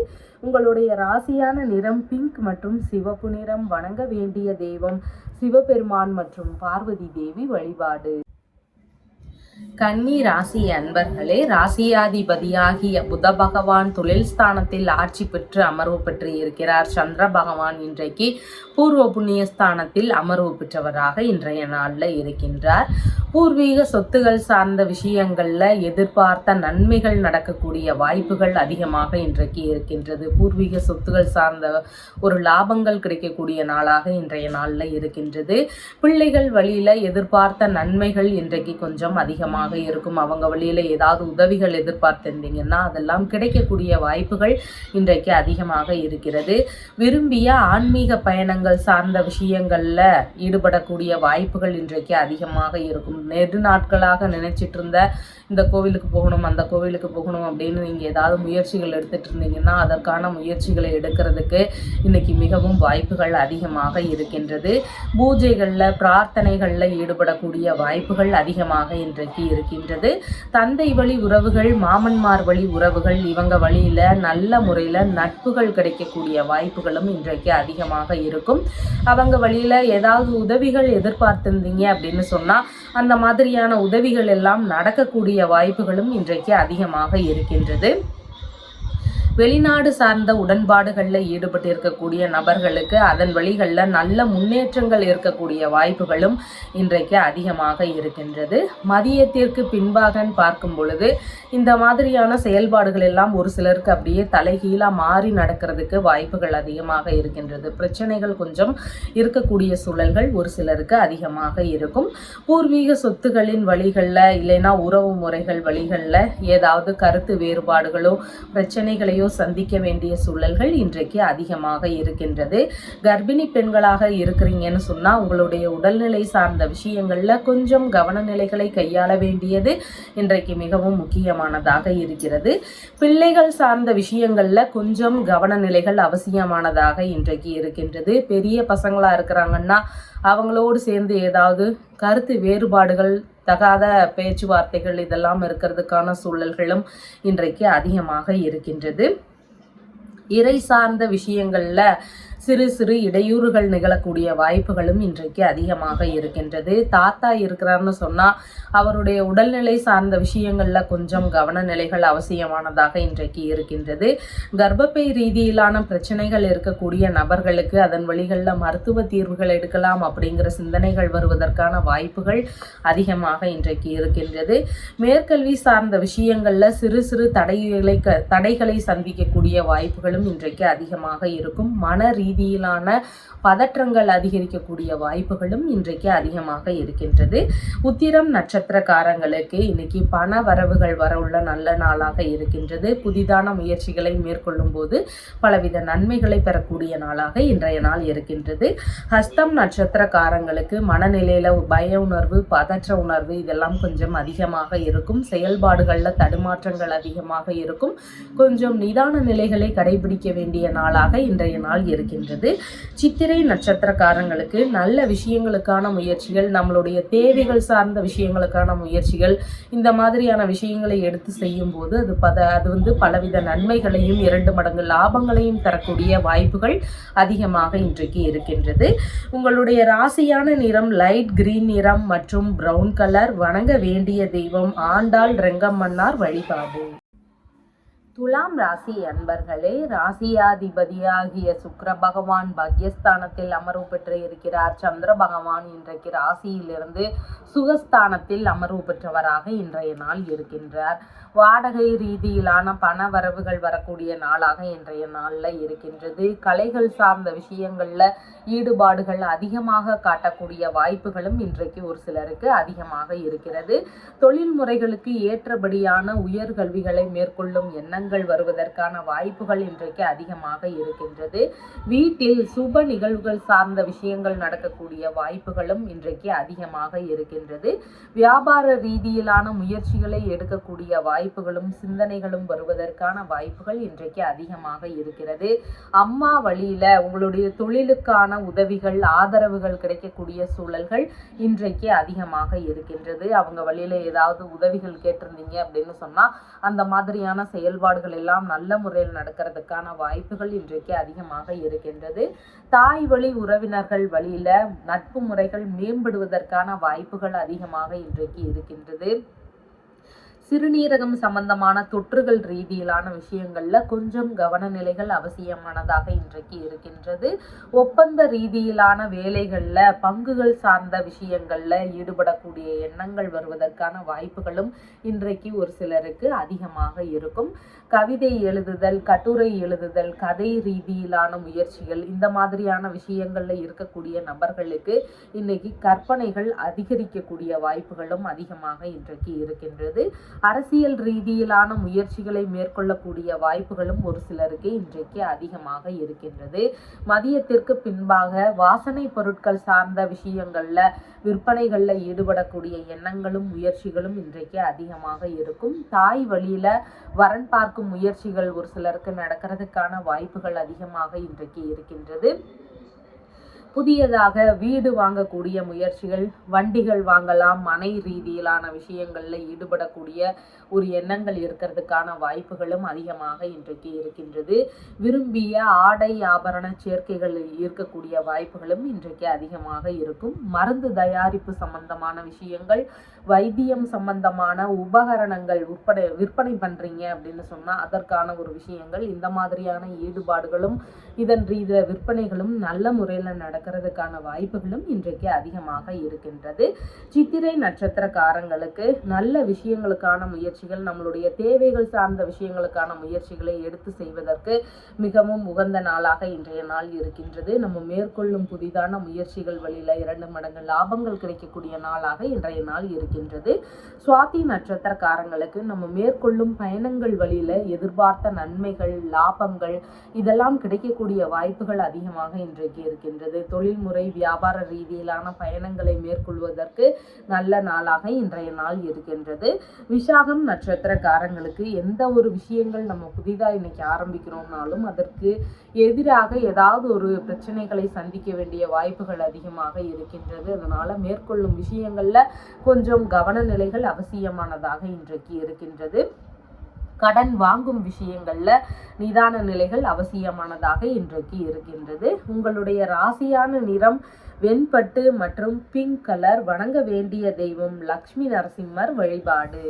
உங்களுடைய ராசியான நிறம் பிங்க் மற்றும் சிவப்பு நிறம். வணங்க வேண்டிய தெய்வம் சிவபெருமான் மற்றும் பார்வதி தேவி வழிபாடு. கன்னி ராசி அன்பர்களே, ராசியாதிபதியாகிய புத பகவான் தொழில் ஸ்தானத்தில் ஆட்சி பெற்று அமர்வு பெற்று இருக்கிறார். சந்திர பகவான் இன்றைக்கு பூர்வ புண்ணிய ஸ்தானத்தில் அமர்வு பெற்றவராக இன்றைய நாளில் இருக்கின்றார். பூர்வீக சொத்துகள் சார்ந்த விஷயங்கள்ல எதிர்பார்த்த நன்மைகள் நடக்கக்கூடிய வாய்ப்புகள் அதிகமாக இன்றைக்கு இருக்கின்றது. பூர்வீக சொத்துகள் சார்ந்த ஒரு லாபங்கள் கிடைக்கக்கூடிய நாளாக இன்றைய நாளில் இருக்கின்றது. பிள்ளைகள் வழியில எதிர்பார்த்த நன்மைகள் இன்றைக்கு கொஞ்சம் அதிகமாக இருக்கும். அவங்க வழியில ஏதாவது உதவிகள் எதிர்பார்த்திருந்தீங்கன்னா அதெல்லாம் கிடைக்கக்கூடிய வாய்ப்புகள் இன்றைக்கு அதிகமாக இருக்கிறது. விரும்பிய ஆன்மீக பயணங்கள் சார்ந்த விஷயங்கள்ல ஈடுபடக்கூடிய வாய்ப்புகள் இன்றைக்கு அதிகமாக இருக்கும். நெடு நாட்களாக நினைச்சிட்டு இருந்த இந்த கோவிலுக்கு போகணும் அந்த கோவிலுக்கு போகணும் அப்படின்னு நீங்க ஏதாவது முயற்சிகள் எடுத்துட்டு இருந்தீங்கன்னா அதற்கான முயற்சிகளை எடுக்கிறதுக்கு இன்னைக்கு மிகவும் வாய்ப்புகள் அதிகமாக இருக்கின்றது. பூஜைகள்ல பிரார்த்தனைகள்ல ஈடுபடக்கூடிய வாய்ப்புகள் அதிகமாக இன்றைக்கு இருக்கின்றது. தந்தை வழி உறவுகள், மாமன்மார் வழி உறவுகள், இவங்க வழியில நல்ல முறையில நட்புகள் கிடைக்கக்கூடிய வாய்ப்புகளும் இன்றைக்கு அதிகமாக இருக்கும். அவங்க வழியில ஏதாவது உதவிகள் எதிர்பார்த்திருந்தீங்க அப்படின்னு சொன்னா அந்த மாதிரியான உதவிகள் எல்லாம் நடக்கக்கூடிய வாய்ப்புகளும் இன்றைக்கு அதிகமாக இருக்கின்றது. வெளிநாடு சார்ந்த உடன்பாடுகளில் ஈடுபட்டு இருக்கக்கூடிய நபர்களுக்கு அதன் வழிகளில் நல்ல முன்னேற்றங்கள் இருக்கக்கூடிய வாய்ப்புகளும் இன்றைக்கு அதிகமாக இருக்கின்றது. மதியத்திற்கு பின்பாக பார்க்கும் பொழுது இந்த மாதிரியான செயல்பாடுகள் எல்லாம் ஒரு சிலருக்கு அப்படியே தலைகீழாக மாறி நடக்கிறதுக்கு வாய்ப்புகள் அதிகமாக இருக்கின்றது. பிரச்சனைகள் கொஞ்சம் இருக்கக்கூடிய சூழல்கள் ஒரு சிலருக்கு அதிகமாக இருக்கும். பூர்வீக சொத்துகளின் வழிகளில் இல்லைன்னா உறவு முறைகள் வழிகளில் ஏதாவது கருத்து வேறுபாடுகளோ பிரச்சனைகளையோ சந்திக்க வேண்டிய சூழல்கள் இன்றைக்கு அதிகமாக இருக்கின்றது. கர்ப்பிணி பெண்களாக இருக்கிறீங்கன்னு சொன்னா உங்களுடைய உடல்நிலை சார்ந்த விஷயங்கள்ல கொஞ்சம் கவனநிலைகளை கையாள வேண்டியது இன்றைக்கு மிகவும் முக்கியமானதாக இருக்கிறது. பிள்ளைகள் சார்ந்த விஷயங்கள்ல கொஞ்சம் கவனநிலைகள் அவசியமானதாக இன்றைக்கு இருக்கின்றது. பெரிய பசங்களா இருக்கிறாங்கன்னா அவங்களோடு சேர்ந்து ஏதாவது கருத்து வேறுபாடுகள், தகாத பேச்சுவார்த்தைகள் இதெல்லாம் இருக்கிறதுக்கான சூழல்களும் இன்றைக்கு அதிகமாக இருக்கின்றது. இறை சார்ந்த விஷயங்கள்ல சிறு சிறு இடையூறுகள் நிகழக்கூடிய வாய்ப்புகளும் இன்றைக்கு அதிகமாக இருக்கின்றது. தாத்தா இருக்கிறார்னு சொன்னால் அவருடைய உடல்நிலை சார்ந்த விஷயங்களில் கொஞ்சம் கவனநிலைகள் அவசியமானதாக இன்றைக்கு இருக்கின்றது. கர்ப்பப்பை ரீதியிலான பிரச்சனைகள் இருக்கக்கூடிய நபர்களுக்கு அதன் வழிகளில் மருத்துவ தீர்வுகள் எடுக்கலாம் அப்படிங்கிற சிந்தனைகள் வருவதற்கான வாய்ப்புகள் அதிகமாக இன்றைக்கு இருக்கின்றது. மேற்கல்வி சார்ந்த விஷயங்களில் சிறு சிறு தடைகளை சந்திக்கக்கூடிய வாய்ப்புகளும் இன்றைக்கு அதிகமாக இருக்கும். மன ரீதியிலான பதற்றங்கள் அதிகரிக்கக்கூடிய வாய்ப்புகளும் இன்றைக்கு அதிகமாக இருக்கின்றது. உத்திரம் நட்சத்திரக்காரங்களுக்கு இன்னைக்கு பண வரவுகள் வரவுள்ள நல்ல நாளாக இருக்கின்றது. புதிதான முயற்சிகளை மேற்கொள்ளும் போது பலவித நன்மைகளை பெறக்கூடிய நாளாக இன்றைய நாள் இருக்கின்றது. ஹஸ்தம் நட்சத்திரக்காரங்களுக்கு மனநிலையில பய உணர்வு, பதற்ற உணர்வு இதெல்லாம் கொஞ்சம் அதிகமாக இருக்கும். செயல்பாடுகளில் தடுமாற்றங்கள் அதிகமாக இருக்கும். கொஞ்சம் நிதான நிலைகளை கடைபிடிக்க வேண்டிய நாளாக இன்றைய நாள் இருக்கின்றது. சித்திரை நட்சத்திரக்காரங்களுக்கு நல்ல விஷயங்களுக்கான முயற்சிகள், நம்மளுடைய தேவைகள் சார்ந்த விஷயங்களுக்கான முயற்சிகள், இந்த மாதிரியான விஷயங்களை எடுத்து செய்யும் போது அது பலவித நன்மைகளையும் 2 மடங்கு லாபங்களையும் தரக்கூடிய வாய்ப்புகள் அதிகமாக இன்றைக்கு இருக்கின்றது. உங்களுடைய ராசியான நிறம் லைட் கிரீன் நிறம் மற்றும் பிரவுன் கலர். வணங்க வேண்டிய தெய்வம் ஆண்டாள் ரெங்கம்மன்னார் வழிபாடு. துலாம் ராசி அன்பர்களே, ராசியாதிபதியாகிய சுக்கிர பகவான் பாக்யஸ்தானத்தில் அமர்வு பெற்று இருக்கிறார். சந்திர பகவான் இன்றைக்கு ராசியிலிருந்து சுகஸ்தானத்தில் அமர்வு பெற்றவராக இன்றைய நாள் இருக்கின்றார். வாடகை ரீதியிலான பண வரவுகள் வரக்கூடிய நாளாக இன்றைய நாளில் இருக்கின்றது. கலைகள் சார்ந்த விஷயங்கள்ல ஈடுபாடுகள் அதிகமாக காட்டக்கூடிய வாய்ப்புகளும் இன்றைக்கு ஒரு சிலருக்கு அதிகமாக இருக்கிறது. தொழில் முறைகளுக்கு ஏற்றபடியான உயர்கல்விகளை மேற்கொள்ளும் எண்ணங்கள் வருவதற்கான வாய்ப்புகள் இன்றைக்கு அதிகமாக இருக்கின்றது. வீட்டில் சுப நிகழ்வுகள் சார்ந்த விஷயங்கள் நடக்கக்கூடிய வாய்ப்புகளும் இன்றைக்கு அதிகமாக இருக்கின்றது. வியாபார ரீதியிலான முயற்சிகளை எடுக்கக்கூடிய வாய்ப்புகளும் சிந்தனைகளும் வருவதற்கான வாய்ப்புகள் இன்றைக்கு அதிகமாக இருக்கிறது. அம்மா வழியில உங்களுடைய தொழிலுக்கான உதவிகள் ஆதரவுகள் கிடைக்கக்கூடிய சூழல்கள் இன்றைக்கு அதிகமாக இருக்கின்றது. அவங்க வழியில ஏதாவது உதவிகள் கேட்டிருந்தீங்க அப்படின்னு சொன்னா அந்த மாதிரியான செயல்பாடுகள் எல்லாம் நல்ல முறையில் நடக்கிறதுக்கான வாய்ப்புகள் இன்றைக்கு அதிகமாக இருக்கின்றது. தாய் வழி உறவினர்கள் வழியில நட்பு முறைகள் மேம்படுவதற்கான வாய்ப்புகள் அதிகமாக இன்றைக்கு இருக்கின்றது. சிறுநீரகம் சம்பந்தமான தொற்றுகள் ரீதியிலான விஷயங்கள்ல கொஞ்சம் கவனநிலைகள் அவசியமானதாக இன்றைக்கு இருக்கின்றது. ஒப்பந்த ரீதியிலான வேலைகள்ல பங்குகள் சார்ந்த விஷயங்கள்ல ஈடுபடக்கூடிய எண்ணங்கள் வருவதற்கான வாய்ப்புகளும் இன்றைக்கு ஒரு சிலருக்கு அதிகமாக இருக்கும். கவிதை எழுதுதல், கட்டுரை எழுதுதல், கதை ரீதியிலான முயற்சிகள் இந்த மாதிரியான விஷயங்கள்ல இருக்கக்கூடிய நபர்களுக்கு இன்னைக்கு கற்பனைகள் அதிகரிக்கக்கூடிய வாய்ப்புகளும் அதிகமாக இன்றைக்கு இருக்கின்றது. அரசியல் ரீதியிலான முயற்சிகளை மேற்கொள்ளக்கூடிய வாய்ப்புகளும் ஒரு சிலருக்கு இன்றைக்கு அதிகமாக இருக்கின்றது. மதியத்திற்கு பின்பாக வாசனை பொருட்கள் சார்ந்த விஷயங்கள்ல விற்பனைகள்ல ஈடுபடக்கூடிய எண்ணங்களும் முயற்சிகளும் இன்றைக்கு அதிகமாக இருக்கும். தாய் வழியில வரன் பார்க்கும் முயற்சிகள் ஒரு சிலருக்கு நடக்கிறதுக்கான வாய்ப்புகள் அதிகமாக இன்றைக்கு இருக்கின்றது. புதியதாக வீடு வாங்கக்கூடிய முயற்சிகள், வண்டிகள் வாங்கலாம், மனை ரீதியிலான விஷயங்கள்ல ஈடுபடக்கூடிய ஒரு எண்ணங்கள் இருக்கிறதுக்கான வாய்ப்புகளும் அதிகமாக இன்றைக்கு இருக்கின்றது. விரும்பிய ஆடை ஆபரண சேர்க்கைகள் இருக்கக்கூடிய வாய்ப்புகளும் இன்றைக்கு அதிகமாக இருக்கும். மருந்து தயாரிப்பு சம்பந்தமான விஷயங்கள், வைத்தியம் சம்பந்தமான உபகரணங்கள் விற்பனை பண்றீங்க அப்படின்னு சொன்னா அதற்கான ஒரு விஷயங்கள், இந்த மாதிரியான ஈடுபாடுகளும் இதன் ரீதிய விற்பனைகளும் நல்ல முறையில் நடக்கிறதுக்கான வாய்ப்புகளும் இன்றைக்கு அதிகமாக இருக்கின்றது. சித்திரை நட்சத்திரக்காரங்களுக்கு நல்ல விஷயங்களுக்கான முயற்சிகள், நம்மளுடைய தேவைகள் சார்ந்த விஷயங்களுக்கான முயற்சிகளை எடுத்து செய்வதற்கு மிகவும் உகந்த நாளாக இன்றைய நாள் இருக்கின்றது. நம்ம மேற்கொள்ளும் புதிதான முயற்சிகள் வழியில 2 மடங்கு லாபங்கள் கிடைக்கக்கூடிய நாளாக இன்றைய நாள் இருக்கின்றது. சுவாதி நட்சத்திரக்காரங்களுக்கு நம்ம மேற்கொள்ளும் பயணங்கள் வழியில எதிர்பார்த்த நன்மைகள், லாபங்கள் இதெல்லாம் கிடைக்கக்கூடிய வாய்ப்புகள் அதிகமாக இன்றைக்கு இருக்கின்றது. தொழில்முறை வியாபார ரீதியிலான பயணங்களை மேற்கொள்வதற்கு நல்ல நாளாக இன்றைய நாள் இருக்கின்றது. விசாகம் நட்சத்திரக்காரங்களுக்கு எந்த ஒரு விஷயங்கள் நம்ம புதிதாக இன்னைக்கு ஆரம்பிக்கிறோம்னாலும் அதற்கு எதிராக ஏதாவது ஒரு பிரச்சனைகளை சந்திக்க வேண்டிய வாய்ப்புகள் அதிகமாக இருக்கின்றது. அதனால மேற்கொள்ளும் விஷயங்கள்ல கொஞ்சம் கவன நிலைகள் அவசியமானதாக இன்றைக்கு இருக்கின்றது. கடன் வாங்கும் விஷயங்கள்ல நிதான நிலைகள் அவசியமானதாக இன்றைக்கு இருக்கின்றது. உங்களுடைய ராசியான நிறம் வெண்பட்டு மற்றும் பிங்க் கலர். வணங்க வேண்டிய தெய்வம் லக்ஷ்மி நரசிம்மர் வழிபாடு.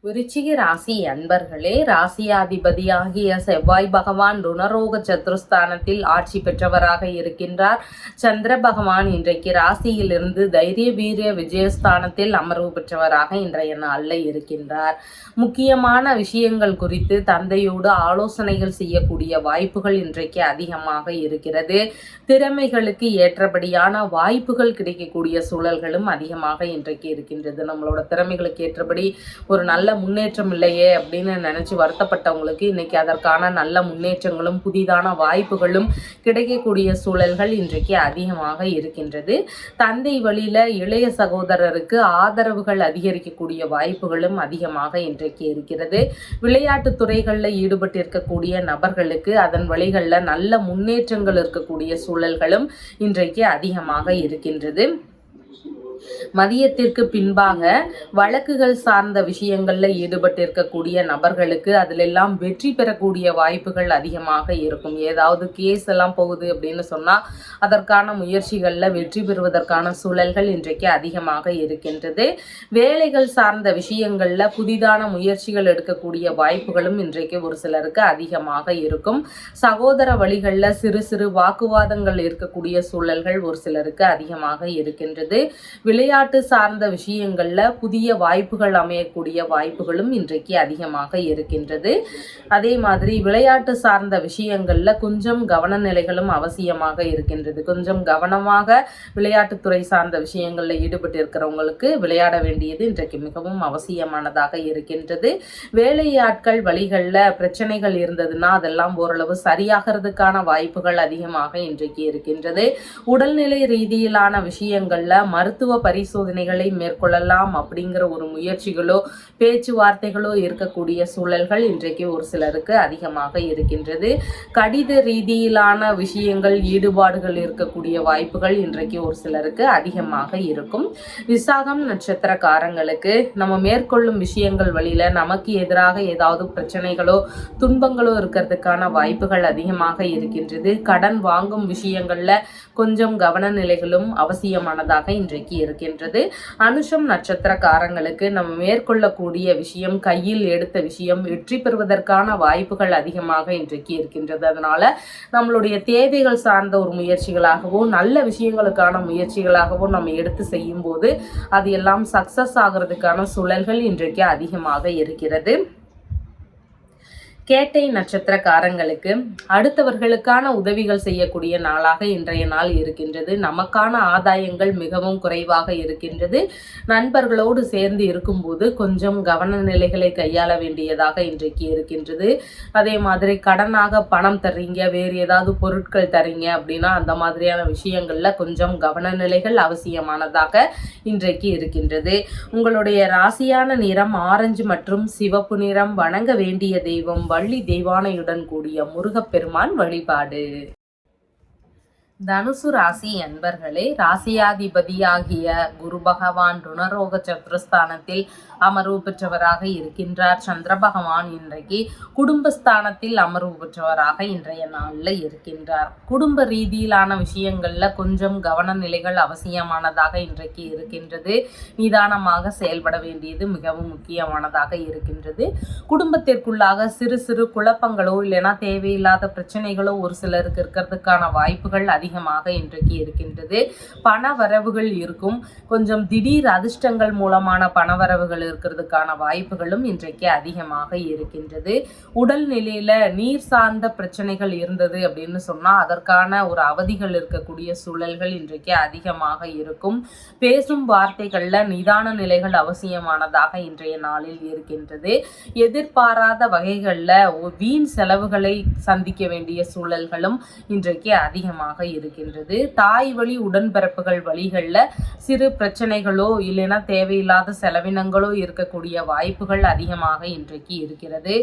விருச்சிக ராசி அன்பர்களே, ராசியாதிபதியாகிய செவ்வாய் பகவான் ருணரோக சத்துருஸ்தானத்தில் ஆட்சி பெற்றவராக இருக்கின்றார். சந்திர பகவான் இன்றைக்கு ராசியிலிருந்து தைரிய வீரிய விஜயஸ்தானத்தில் அமர்வு பெற்றவராக இன்றைய நாளில் இருக்கின்றார். முக்கியமான விஷயங்கள் குறித்து தந்தையோடு ஆலோசனைகள் செய்யக்கூடிய வாய்ப்புகள் இன்றைக்கு அதிகமாக இருக்கிறது. திறமைகளுக்கு ஏற்றபடியான வாய்ப்புகள் கிடைக்கக்கூடிய சூழல்களும் அதிகமாக இன்றைக்கு இருக்கின்றது. நம்மளோட திறமைகளுக்கு ஏற்றபடி ஒரு நல்ல முன்னேற்றம் இல்லையே அப்படின்னு நினைச்சு வருத்தப்பட்டவங்களுக்கு இன்னைக்கு அதற்கான நல்ல முன்னேற்றங்களும் புதிதான வாய்ப்புகளும் கிடைக்கக்கூடிய சூழல்கள் இன்றைக்கு அதிகமாக இருக்கின்றது. தந்தை வழியில இளைய சகோதரருக்கு ஆதரவுகள் அதிகரிக்கக்கூடிய வாய்ப்புகளும் அதிகமாக இன்றைக்கு இருக்கிறது. விளையாட்டு துறைகளில் ஈடுபட்டு இருக்கக்கூடிய நபர்களுக்கு அதன் வழிகளில் நல்ல முன்னேற்றங்கள் இருக்கக்கூடிய சூழல்களும் இன்றைக்கு அதிகமாக இருக்கின்றது. மதியத்திற்கு பின்பாக வழக்குகள் சார்ந்த விஷயங்கள்ல ஈடுபட்டிருக்கக்கூடிய நபர்களுக்கு அதிலெல்லாம் வெற்றி பெறக்கூடிய வாய்ப்புகள் அதிகமாக இருக்கும். ஏதாவது கேஸ் எல்லாம் போகுது அப்படின்னு சொன்னா அதற்கான முயற்சிகள்ல வெற்றி பெறுவதற்கான சூழல்கள் இன்றைக்கு அதிகமாக இருக்கின்றது. வேலைகள் சார்ந்த விஷயங்கள்ல புதிதான முயற்சிகள் எடுக்கக்கூடிய வாய்ப்புகளும் இன்றைக்கு ஒரு சிலருக்கு அதிகமாக இருக்கும். சகோதர வழிகள்ல சிறு சிறு வாக்குவாதங்கள் இருக்கக்கூடிய சூழல்கள் ஒரு சிலருக்கு அதிகமாக இருக்கின்றது. விளையாட்டு சார்ந்த விஷயங்கள்ல புதிய வாய்ப்புகள் அமையக்கூடிய வாய்ப்புகளும் இன்றைக்கு அதிகமாக இருக்கின்றது. அதே மாதிரி விளையாட்டு சார்ந்த விஷயங்கள்ல கொஞ்சம் கவன நிலைகளும் அவசியமாக இருக்கின்றது. கொஞ்சம் கவனமாக விளையாட்டுத்துறை சார்ந்த விஷயங்கள்ல ஈடுபட்டு இருக்கிறவங்களுக்கு விளையாட வேண்டியது இன்றைக்கு மிகவும் அவசியமானதாக இருக்கின்றது. வேலையாட்கள் வழிகள்ல பிரச்சனைகள் இருந்ததுன்னா அதெல்லாம் ஓரளவு சரியாகிறதுக்கான வாய்ப்புகள் அதிகமாக இன்றைக்கு இருக்கின்றது. உடல்நிலை ரீதியிலான விஷயங்கள்ல மருத்துவ பரிசோதனைகளை மேற்கொள்ளலாம் அப்படிங்கிற ஒரு முயற்சிகளோ பேச்சுவார்த்தைகளோ இருக்கக்கூடிய சூழல்கள் இன்றைக்கு ஒரு சிலருக்கு அதிகமாக இருக்கின்றது. கடித ரீதியிலான விஷயங்கள் ஈடுபாடுகள் இருக்கக்கூடிய வாய்ப்புகள் இன்றைக்கு ஒரு சிலருக்கு அதிகமாக இருக்கும். விசாகம் நட்சத்திரக்காரங்களுக்கு நம்ம மேற்கொள்ளும் விஷயங்கள் வழியில நமக்கு எதிராக ஏதாவது பிரச்சனைகளோ துன்பங்களோ இருக்கிறதுக்கான வாய்ப்புகள் அதிகமாக இருக்கின்றது. கடன் வாங்கும் விஷயங்கள்ல கொஞ்சம் கவன நிலைகளும் அவசியமானதாக இன்றைக்கு இருக்கின்றது. அனுஷம் நட்சத்திரக்காரங்களுக்கு நம்ம மேற்கொள்ளக்கூடிய விஷயம் கையில் எடுத்த விஷயம் வெற்றி பெறுவதற்கான வாய்ப்புகள் அதிகமாக இன்றைக்கு இருக்கின்றது. அதனால நம்மளுடைய தேவைகள் சார்ந்த ஒரு முயற்சிகளாகவோ நல்ல விஷயங்களுக்கான முயற்சிகளாகவோ நம்ம எடுத்து செய்யும் போது அது எல்லாம் சக்சஸ் ஆகிறதுக்கான சூழல்கள் இன்றைக்கு அதிகமாக இருக்கிறது. கேட்டை நட்சத்திரக்காரங்களுக்கு அடுத்தவர்களுக்கான உதவிகள் செய்யக்கூடிய நாளாக இன்றைய நாள் இருக்கின்றது. நமக்கான ஆதாயங்கள் மிகவும் குறைவாக இருக்கின்றது. நண்பர்களோடு சேர்ந்து இருக்கும்போது கொஞ்சம் கவன நிலைகளை கையாள வேண்டியதாக இன்றைக்கு இருக்கின்றது. அதே மாதிரி கடனாக பணம் தர்றீங்க, வேறு ஏதாவது பொருட்கள் தரீங்க அப்படின்னா அந்த மாதிரியான விஷயங்கள்ல கொஞ்சம் கவன நிலைகள் அவசியமானதாக இன்றைக்கு இருக்கின்றது. உங்களுடைய ராசியான நிறம் ஆரஞ்சு மற்றும் சிவப்பு நிறம். வணங்க வேண்டிய தெய்வம் வள்ளி தெய்வானையுடன் கூடிய முருகப்பெருமான் வழிபாடு. தனுசு ராசி அன்பர்களே, ராசியாதிபதியாகிய குரு பகவான் ருணரோக சத்ருஸ்தானத்தில் அமர்வு பெற்றவராக இருக்கின்றார். சந்திர பகவான் இன்றைக்கு குடும்பஸ்தானத்தில் அமர்வு பெற்றவராக இன்றைய நாளில் இருக்கின்றார். குடும்ப ரீதியிலான விஷயங்கள்ல கொஞ்சம் கவன நிலைகள் அவசியமானதாக இன்றைக்கு இருக்கின்றது. நிதானமாக செயல்பட வேண்டியது மிகவும் முக்கியமானதாக இருக்கின்றது. குடும்பத்திற்குள்ளாக சிறு சிறு குழப்பங்களோ இல்லைனா தேவையில்லாத பிரச்சனைகளோ ஒரு சிலருக்கு இருக்கிறதுக்கான வாய்ப்புகள் அதிகமாக இன்றைக்கு இருக்கின்றது. பண வரவுகள் இருக்கும். கொஞ்சம் திடீர் அதிர்ஷ்டங்கள் மூலமான பணவரவுகள் இருக்கிறதுக்கான வாய்ப்புகளும் இன்றைக்கு அதிகமாக இருக்கின்றது. உடல் நிலையில நீர் சார்ந்த பிரச்சனைகள் இருந்தது அப்படின்னு சொன்னா அதற்கான ஒரு அவதிகள் இருக்கக்கூடிய சூழல்கள் இன்றைக்கு அதிகமாக இருக்கும். பேசும் வார்த்தைகள்ல நிதான நிலைகள் அவசியமானதாக இன்றைய நாளில் இருக்கின்றது. எதிர்பாராத வகைகள்ல வீண் செலவுகளை சந்திக்க வேண்டிய சூழல்களும் இன்றைக்கு அதிகமாக இருக்கின்றது. தாய் வழி உடன்பிறப்புகள் வழிகள்ல சிறு பிரச்சனைகளோ இல்லைன்னா தேவையில்லாத செலவினங்களோ இருக்கக்கூடிய வாய்ப்புகள் அதிகமாக இன்றைக்கு இருக்கிறது.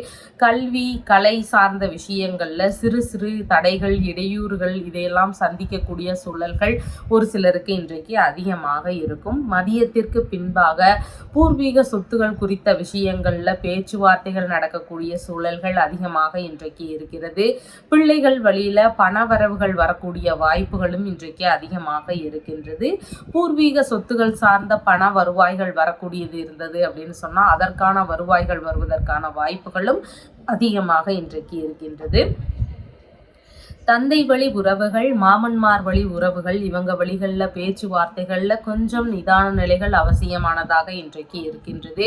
கல்வி கலை சார்ந்த விஷயங்கள்ல சிறு சிறு தடைகள் இடையூறுகள் இதையெல்லாம் சந்திக்கக்கூடிய சூழல்கள் ஒரு சிலருக்கு இன்றைக்கு அதிகமாக இருக்கும். மதியத்திற்கு பின்பாக பூர்வீக சொத்துகள் குறித்த விஷயங்கள்ல பேச்சுவார்த்தைகள் நடக்கக்கூடிய சூழல்கள் அதிகமாக இன்றைக்கு இருக்கிறது. பிள்ளைகள் வழியில பணவரவுகள் வரக்கூடிய வாய்ப்புகளும் இன்றைக்கு அதிகமாக இருக்கின்றது. பூர்வீக சொத்துகள் சார்ந்த பண வருவாய்கள் வரக்கூடியது இருந்தது அப்படின்னு சொன்னா அதற்கான வருவாய்கள் வருவதற்கான வாய்ப்புகளும் அதிகமாக இன்றைக்கு இருக்கின்றது. தந்தை வழி உறவுகள் மாமன்மார் வழி உறவுகள் இவங்க வழிகளில் பேச்சுவார்த்தைகளில் கொஞ்சம் நிதான நிலைகள் அவசியமானதாக இன்றைக்கு இருக்கின்றது.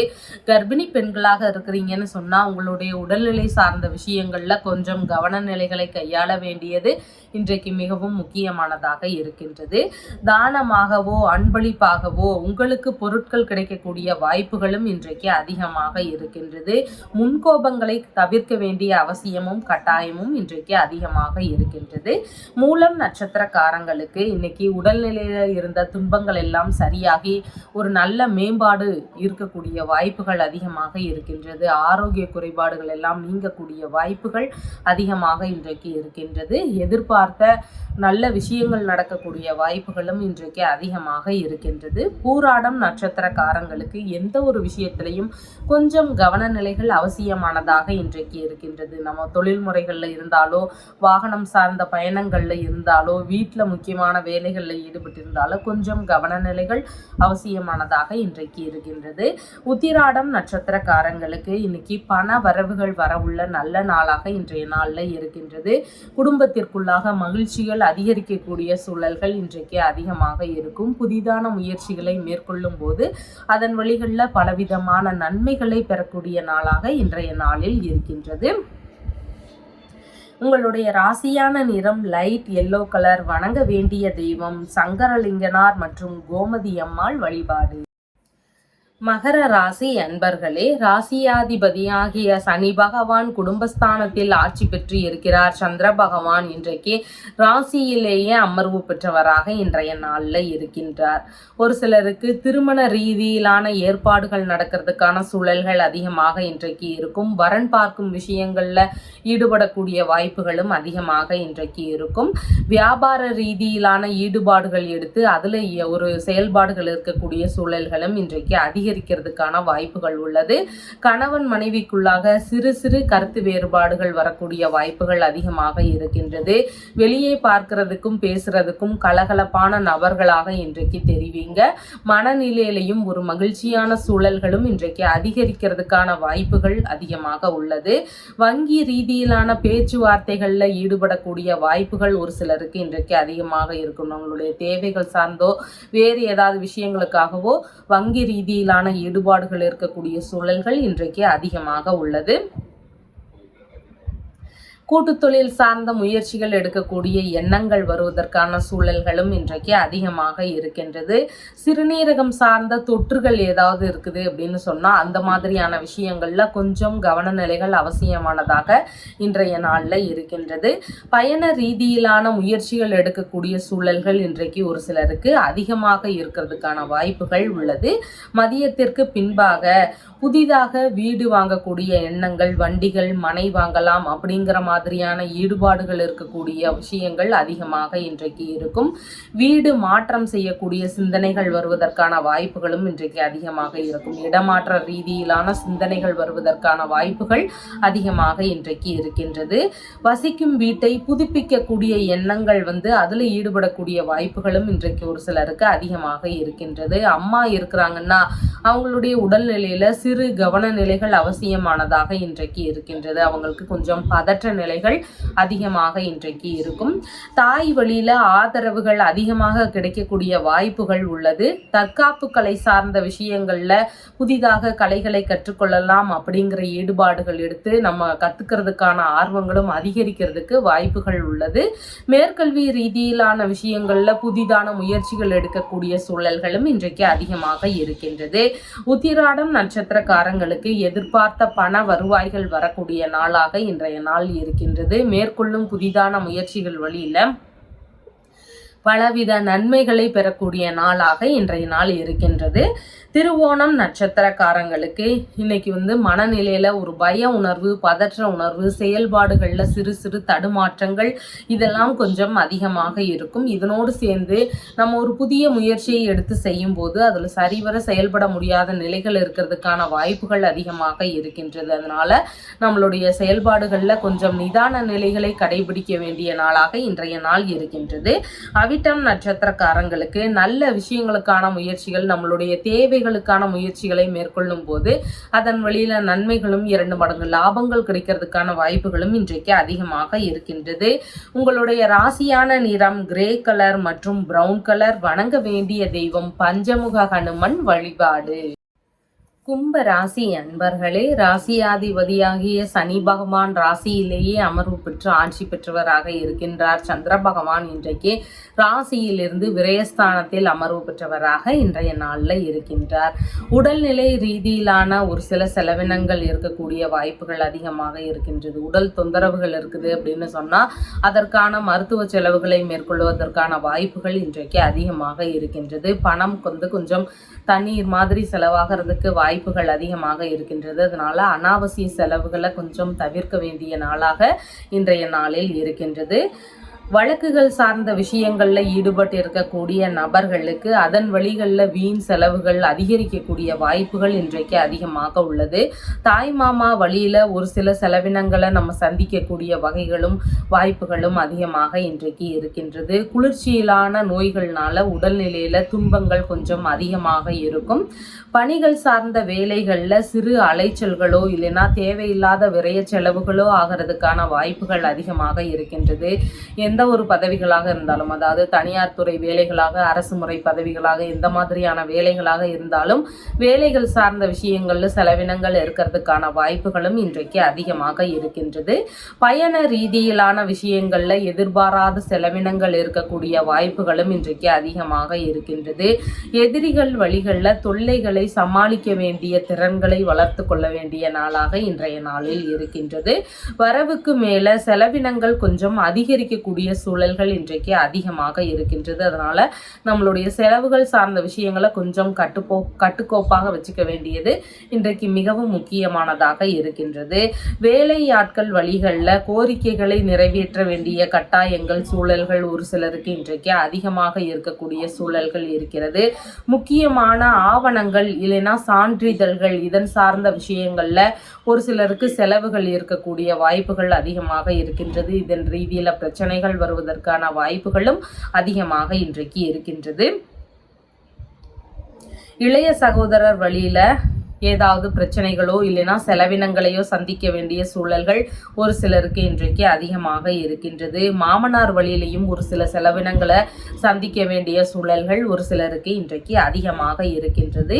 கர்ப்பிணி பெண்களாக இருக்கிறீங்கன்னு சொன்னால் உங்களுடைய உடல்நிலை சார்ந்த விஷயங்களில் கொஞ்சம் கவன நிலைகளை கையாள வேண்டியது இன்றைக்கு மிகவும் முக்கியமானதாக இருக்கின்றது. தானமாகவோ அன்பளிப்பாகவோ உங்களுக்கு பொருட்கள் கிடைக்கக்கூடிய வாய்ப்புகளும் இன்றைக்கு அதிகமாக இருக்கின்றது. முன்கோபங்களை தவிர்க்க வேண்டிய அவசியமும் கட்டாயமும் இன்றைக்கு அதிகமாக இருக்கு. இருக்கின்றது. மூலம் நட்சத்திரக்காரங்களுக்கு இன்னைக்கு உடல்நிலையில இருந்த துன்பங்கள் எல்லாம் சரியாகி ஒரு நல்ல மேம்பாடு இருக்கக்கூடிய வாய்ப்புகள் அதிகமாக இருக்கின்றது. ஆரோக்கிய குறைபாடுகள் எல்லாம் நீங்கக்கூடிய வாய்ப்புகள் அதிகமாக இன்றைக்கு இருக்கின்றது. எதிர்பார்த்த நல்ல விஷயங்கள் நடக்கக்கூடிய வாய்ப்புகளும் இன்றைக்கு அதிகமாக இருக்கின்றது. பூராடம் நட்சத்திரக்காரங்களுக்கு எந்த ஒரு விஷயத்திலையும் கொஞ்சம் கவன நிலைகள் அவசியமானதாக இன்றைக்கு இருக்கின்றது. நம்ம தொழில் முறைகளில் இருந்தாலோ, வாகனம் சார்ந்த பயணங்களில் இருந்தாலோ, வீட்டில் முக்கியமான வேலைகளில் ஈடுபட்டிருந்தாலோ கொஞ்சம் கவன நிலைகள் அவசியமானதாக இன்றைக்கு இருக்கின்றது. உத்திராடம் நட்சத்திரக்காரங்களுக்கு இன்னைக்கு பண வரவுகள் வரவுள்ள நல்ல நாளாக இன்றைய நாளில் இருக்கின்றது. குடும்பத்திற்குள்ளாக மகிழ்ச்சிகள் அதிகரிக்கக்கூடிய சூழல்கள் இன்றைக்கு அதிகமாக இருக்கும். புதிதான முயற்சிகளை மேற்கொள்ளும் போது அதன் வழிகளில் பலவிதமான நன்மைகளை பெறக்கூடிய நாளாக இன்றைய நாளில் இருக்கின்றது. உங்களுடைய ராசியான நிறம் லைட் எல்லோ கலர். வணங்க வேண்டிய தெய்வம் சங்கரலிங்கனார் மற்றும் கோமதி அம்மாள் வழிபாடு. மகர ராசி அன்பர்களே, ராசியாதிபதியாகிய சனி பகவான் குடும்பஸ்தானத்தில் ஆட்சி பெற்று இருக்கிறார். சந்திர பகவான் இன்றைக்கு ராசியிலேயே அமர்வு பெற்றவராக இன்றைய நாளில் இருக்கின்றார். ஒரு சிலருக்கு திருமண ரீதியிலான ஏற்பாடுகள் நடக்கிறதுக்கான சூழல்கள் அதிகமாக இன்றைக்கு இருக்கும். வரன் பார்க்கும் விஷயங்கள்ல ஈடுபடக்கூடிய வாய்ப்புகளும் அதிகமாக இன்றைக்கு இருக்கும். வியாபார ரீதியிலான ஈடுபாடுகள் எடுத்து அதுல ஒரு செயல்பாடுகள் இருக்கக்கூடிய சூழல்களும் இன்றைக்கு அதிகரிக்கிறதுக்கான வாய்ப்புகள் உள்ளது. கணவன் மனைவிக்குள்ளாக சிறு சிறு கருத்து வேறுபாடுகள் வரக்கூடிய வாய்ப்புகள் அதிகமாக இருக்கின்றது. வெளியே பார்க்கிறதுக்கும் பேசுறதுக்கும் கலகலப்பான நபர்களாக இன்றைக்கு தெரிவிங்க. மனநிலையிலையும் ஒரு மகிழ்ச்சியான சூழல்களும் இன்றைக்கு அதிகரிக்கிறதுக்கான வாய்ப்புகள் அதிகமாக உள்ளது. வங்கி ரீதியிலான பேச்சுவார்த்தைகள்ல ஈடுபடக்கூடிய வாய்ப்புகள் ஒரு சிலருக்கு இன்றைக்கு அதிகமாக இருக்கும். நம்மளுடைய தேவைகள் சார்ந்தோ வேறு ஏதாவது விஷயங்களுக்காகவோ வங்கி ரீதியிலான ஈடுபாடுகள் இருக்கக்கூடிய சூழல்கள் இன்றைக்கு அதிகமாக உள்ளது. கூட்டுத் தொழில் சார்ந்த முயற்சிகள் எடுக்கக்கூடிய எண்ணங்கள் வருவதற்கான சூழல்களும் இன்றைக்கு அதிகமாக இருக்கின்றது. சிறுநீரகம் சார்ந்த தொற்றுகள் ஏதாவது இருக்குது அப்படின்னு சொன்னால் அந்த மாதிரியான விஷயங்கள்ல கொஞ்சம் கவன நிலைகள் அவசியமானதாக இன்றைய நாளில் இருக்கின்றது. பயண ரீதியிலான முயற்சிகள் எடுக்கக்கூடிய சூழல்கள் இன்றைக்கு ஒரு சிலருக்கு அதிகமாக இருக்கிறதுக்கான வாய்ப்புகள் உள்ளது. மதியத்திற்கு பின்பாக புதிதாக வீடு வாங்கக்கூடிய எண்ணங்கள், வண்டிகள், மனை வாங்கலாம் அப்படிங்கிற மாதிரியான ஈடுபாடுகள் இருக்கக்கூடிய விஷயங்கள் அதிகமாக இன்றைக்கு இருக்கும். வீடு மாற்றம் செய்யக்கூடிய சிந்தனைகள் வருவதற்கான வாய்ப்புகளும் இன்றைக்கு அதிகமாக இருக்கும். இடமாற்ற ரீதியிலான சிந்தனைகள் வருவதற்கான வாய்ப்புகள் அதிகமாக இன்றைக்கு இருக்கின்றது. வசிக்கும் வீட்டை புதுப்பிக்கக்கூடிய எண்ணங்கள் அதில் ஈடுபடக்கூடிய வாய்ப்புகளும் இன்றைக்கு ஒரு சிலருக்கு அதிகமாக இருக்கின்றது. அம்மா இருக்கிறாங்கன்னா அவங்களுடைய உடல்நிலையில சிறு கவன நிலைகள் அவசியமானதாக இன்றைக்கு இருக்கின்றது. அவங்களுக்கு கொஞ்சம் பதற்ற நிலைகள் அதிகமாக இன்றைக்கு இருக்கும். தாய் வழியில ஆதரவுகள் அதிகமாக கிடைக்கக்கூடிய வாய்ப்புகள் உள்ளது. தற்காப்பு கலை சார்ந்த விஷயங்கள்ல புதிதாக கலைகளை கற்றுக்கொள்ளலாம் அப்படிங்கிற ஈடுபாடுகள் எடுத்து நம்ம கத்துக்கிறதுக்கான ஆர்வங்களும் அதிகரிக்கிறதுக்கு வாய்ப்புகள் உள்ளது. மேற்கல்வி ரீதியிலான விஷயங்கள்ல புதிதான முயற்சிகள் எடுக்கக்கூடிய சூழல்களும் இன்றைக்கு அதிகமாக இருக்கின்றது. உத்திராடம் நட்சத்திரக்காரங்களுக்கு எதிர்பார்த்த பண வருவாய்கள் வரக்கூடிய நாளாக இன்றைய நாள் இருக்கின்றது. மேற்கொள்ளும் புதிதான முயற்சிகள் வழியில பலவித நன்மைகளை பெறக்கூடிய நாளாக இன்றைய நாள் இருக்கின்றது. திருவோணம் நட்சத்திரக்காரங்களுக்கு இன்னைக்கு மனநிலையில ஒரு பய உணர்வு, பதற்ற உணர்வு, செயல்பாடுகள்ல சிறு சிறு தடுமாற்றங்கள் இதெல்லாம் கொஞ்சம் அதிகமாக இருக்கும். இதனோடு சேர்ந்து நம்ம ஒரு புதிய முயற்சியை எடுத்து செய்யும் போது அதுல சரிவர செயல்பட முடியாத நிலைகள் இருக்கிறதுக்கான வாய்ப்புகள் அதிகமாக இருக்கின்றது. அதனால நம்மளுடைய செயல்பாடுகள்ல கொஞ்சம் நிதான நிலைகளை கடைபிடிக்க வேண்டிய நாளாக இன்றைய நாள் இருக்கின்றது. அவிட்டம் நட்சத்திரக்காரங்களுக்கு நல்ல விஷயங்களுக்கான முயற்சிகள், நம்மளுடைய தேவைகளுக்கான முயற்சிகளை மேற்கொள்ளும் போது அதன் வழியில நன்மைகளும் 2 மடங்கு லாபங்கள் கிடைக்கிறதுக்கான வாய்ப்புகளும் இன்றைக்கு அதிகமாக இருக்கின்றது. உங்களுடைய ராசியான நிறம் கிரே கலர் மற்றும் பிரவுன் கலர். வணங்க வேண்டிய தெய்வம் பஞ்சமுக ஹனுமன் வழிபாடு. கும்ப ராசி அன்பர்களே, ராசியாதிபதியாகிய சனி பகவான் ராசியிலேயே அமர்வு பெற்று ஆட்சி பெற்றவராக இருக்கின்றார். சந்திர பகவான் இன்றைக்கு ராசியிலிருந்து விரயஸ்தானத்தில் அமர்வு பெற்றவராக இன்றைய நாளில் இருக்கின்றார். உடல்நிலை ரீதியிலான ஒரு சில செலவினங்கள் இருக்கக்கூடிய வாய்ப்புகள் அதிகமாக இருக்கின்றது. உடல் தொந்தரவுகள் இருக்குது அப்படின்னு சொன்னால் அதற்கான மருத்துவ செலவுகளை மேற்கொள்வதற்கான வாய்ப்புகள் இன்றைக்கு அதிகமாக இருக்கின்றது. பணம் கொஞ்சம் தண்ணீர் மாதிரி செலவாகிறதுக்கு வாய்ப்புகள் அதிகமாக இருக்கின்றது. அதனால அனாவசிய செலவுகளை கொஞ்சம் தவிர்க்க வேண்டிய நாளாக இன்றைய நாளில் இருக்கின்றது. வழக்குகள் சார்ந்த விஷயங்கள்ல ஈடுபட்டு இருக்கக்கூடிய நபர்களுக்கு அதன் வழிகளில் வீண் செலவுகள் அதிகரிக்கக்கூடிய வாய்ப்புகள் இன்றைக்கு அதிகமாக உள்ளது. தாய் மாமா வழியில ஒரு சில செலவினங்களை நம்ம சந்திக்கக்கூடிய வகைகளும் வாய்ப்புகளும் அதிகமாக இன்றைக்கு இருக்கின்றது. குளிர்ச்சியிலான நோய்கள்னால உடல்நிலையில துன்பங்கள் கொஞ்சம் அதிகமாக இருக்கும். பணிகள் சார்ந்த வேலைகள்ல சிறு அலைச்சல்களோ இல்லைன்னா தேவையில்லாத விரய செலவுகளோ ஆகிறதுக்கான வாய்ப்புகள் அதிகமாக இருக்கின்றது. எந்த ஒரு பதவிகளாக இருந்தாலும், அதாவது தனியார் துறை வேலைகளாக, அரசு முறை பதவிகளாக, எந்த மாதிரியான வேலைகளாக இருந்தாலும் வேலைகள் சார்ந்த விஷயங்கள்ல செலவினங்கள் இருக்கிறதுக்கான வாய்ப்புகளும் இன்றைக்கு அதிகமாக இருக்கின்றது. பயண ரீதியிலான விஷயங்கள்ல எதிர்பாராத செலவினங்கள் இருக்கக்கூடிய வாய்ப்புகளும் இன்றைக்கு அதிகமாக இருக்கின்றது. எதிரிகள் வழிகளில் தொல்லைகளை சமாளிக்க வேண்டிய திறன்களை வளர்த்து கொள்ள வேண்டிய நாளாக இன்றைய நாளில் இருக்கின்றது. வரவுக்கு மேல செலவினங்கள் கொஞ்சம் அதிகரிக்கக்கூடிய சூழல்கள் இன்றைக்கு அதிகமாக இருக்கின்றது. அதனால நம்மளுடைய செலவுகள் சார்ந்த விஷயங்களை கொஞ்சம் கட்டுக்கோப்பாக வச்சுக்க வேண்டியது இன்றைக்கு மிகவும் முக்கியமானதாக இருக்கின்றது. வேலையாட்கள் வழிகளில் கோரிக்கைகளை நிறைவேற்ற வேண்டிய கட்டாயங்கள் சூழல்கள் ஒரு சிலருக்கு இன்றைக்கு அதிகமாக இருக்கக்கூடிய சூழல்கள் இருக்கிறது. முக்கியமான ஆவணங்கள் இல்லைன்னா சான்றிதழ்கள் இதன் சார்ந்த விஷயங்கள்ல ஒரு சிலருக்கு செலவுகள் இருக்கக்கூடிய வாய்ப்புகள் அதிகமாக இருக்கின்றது. இதன் ரீதியில பிரச்சனைகள் வருவதற்கான வாய்ப்புகளும் அதிகமாக இன்றைக்கு இருக்கின்றது. இளைய சகோதரர் வழியில ஏதாவது பிரச்சனைகளோ இல்லைன்னா செலவினங்களையோ சந்திக்க வேண்டிய சூழல்கள் ஒரு சிலருக்கு இன்றைக்கு அதிகமாக இருக்கின்றது. மாமனார் வழியிலையும் ஒரு சில செலவினங்களை சந்திக்க வேண்டிய சூழல்கள் ஒரு சிலருக்கு இன்றைக்கு அதிகமாக இருக்கின்றது.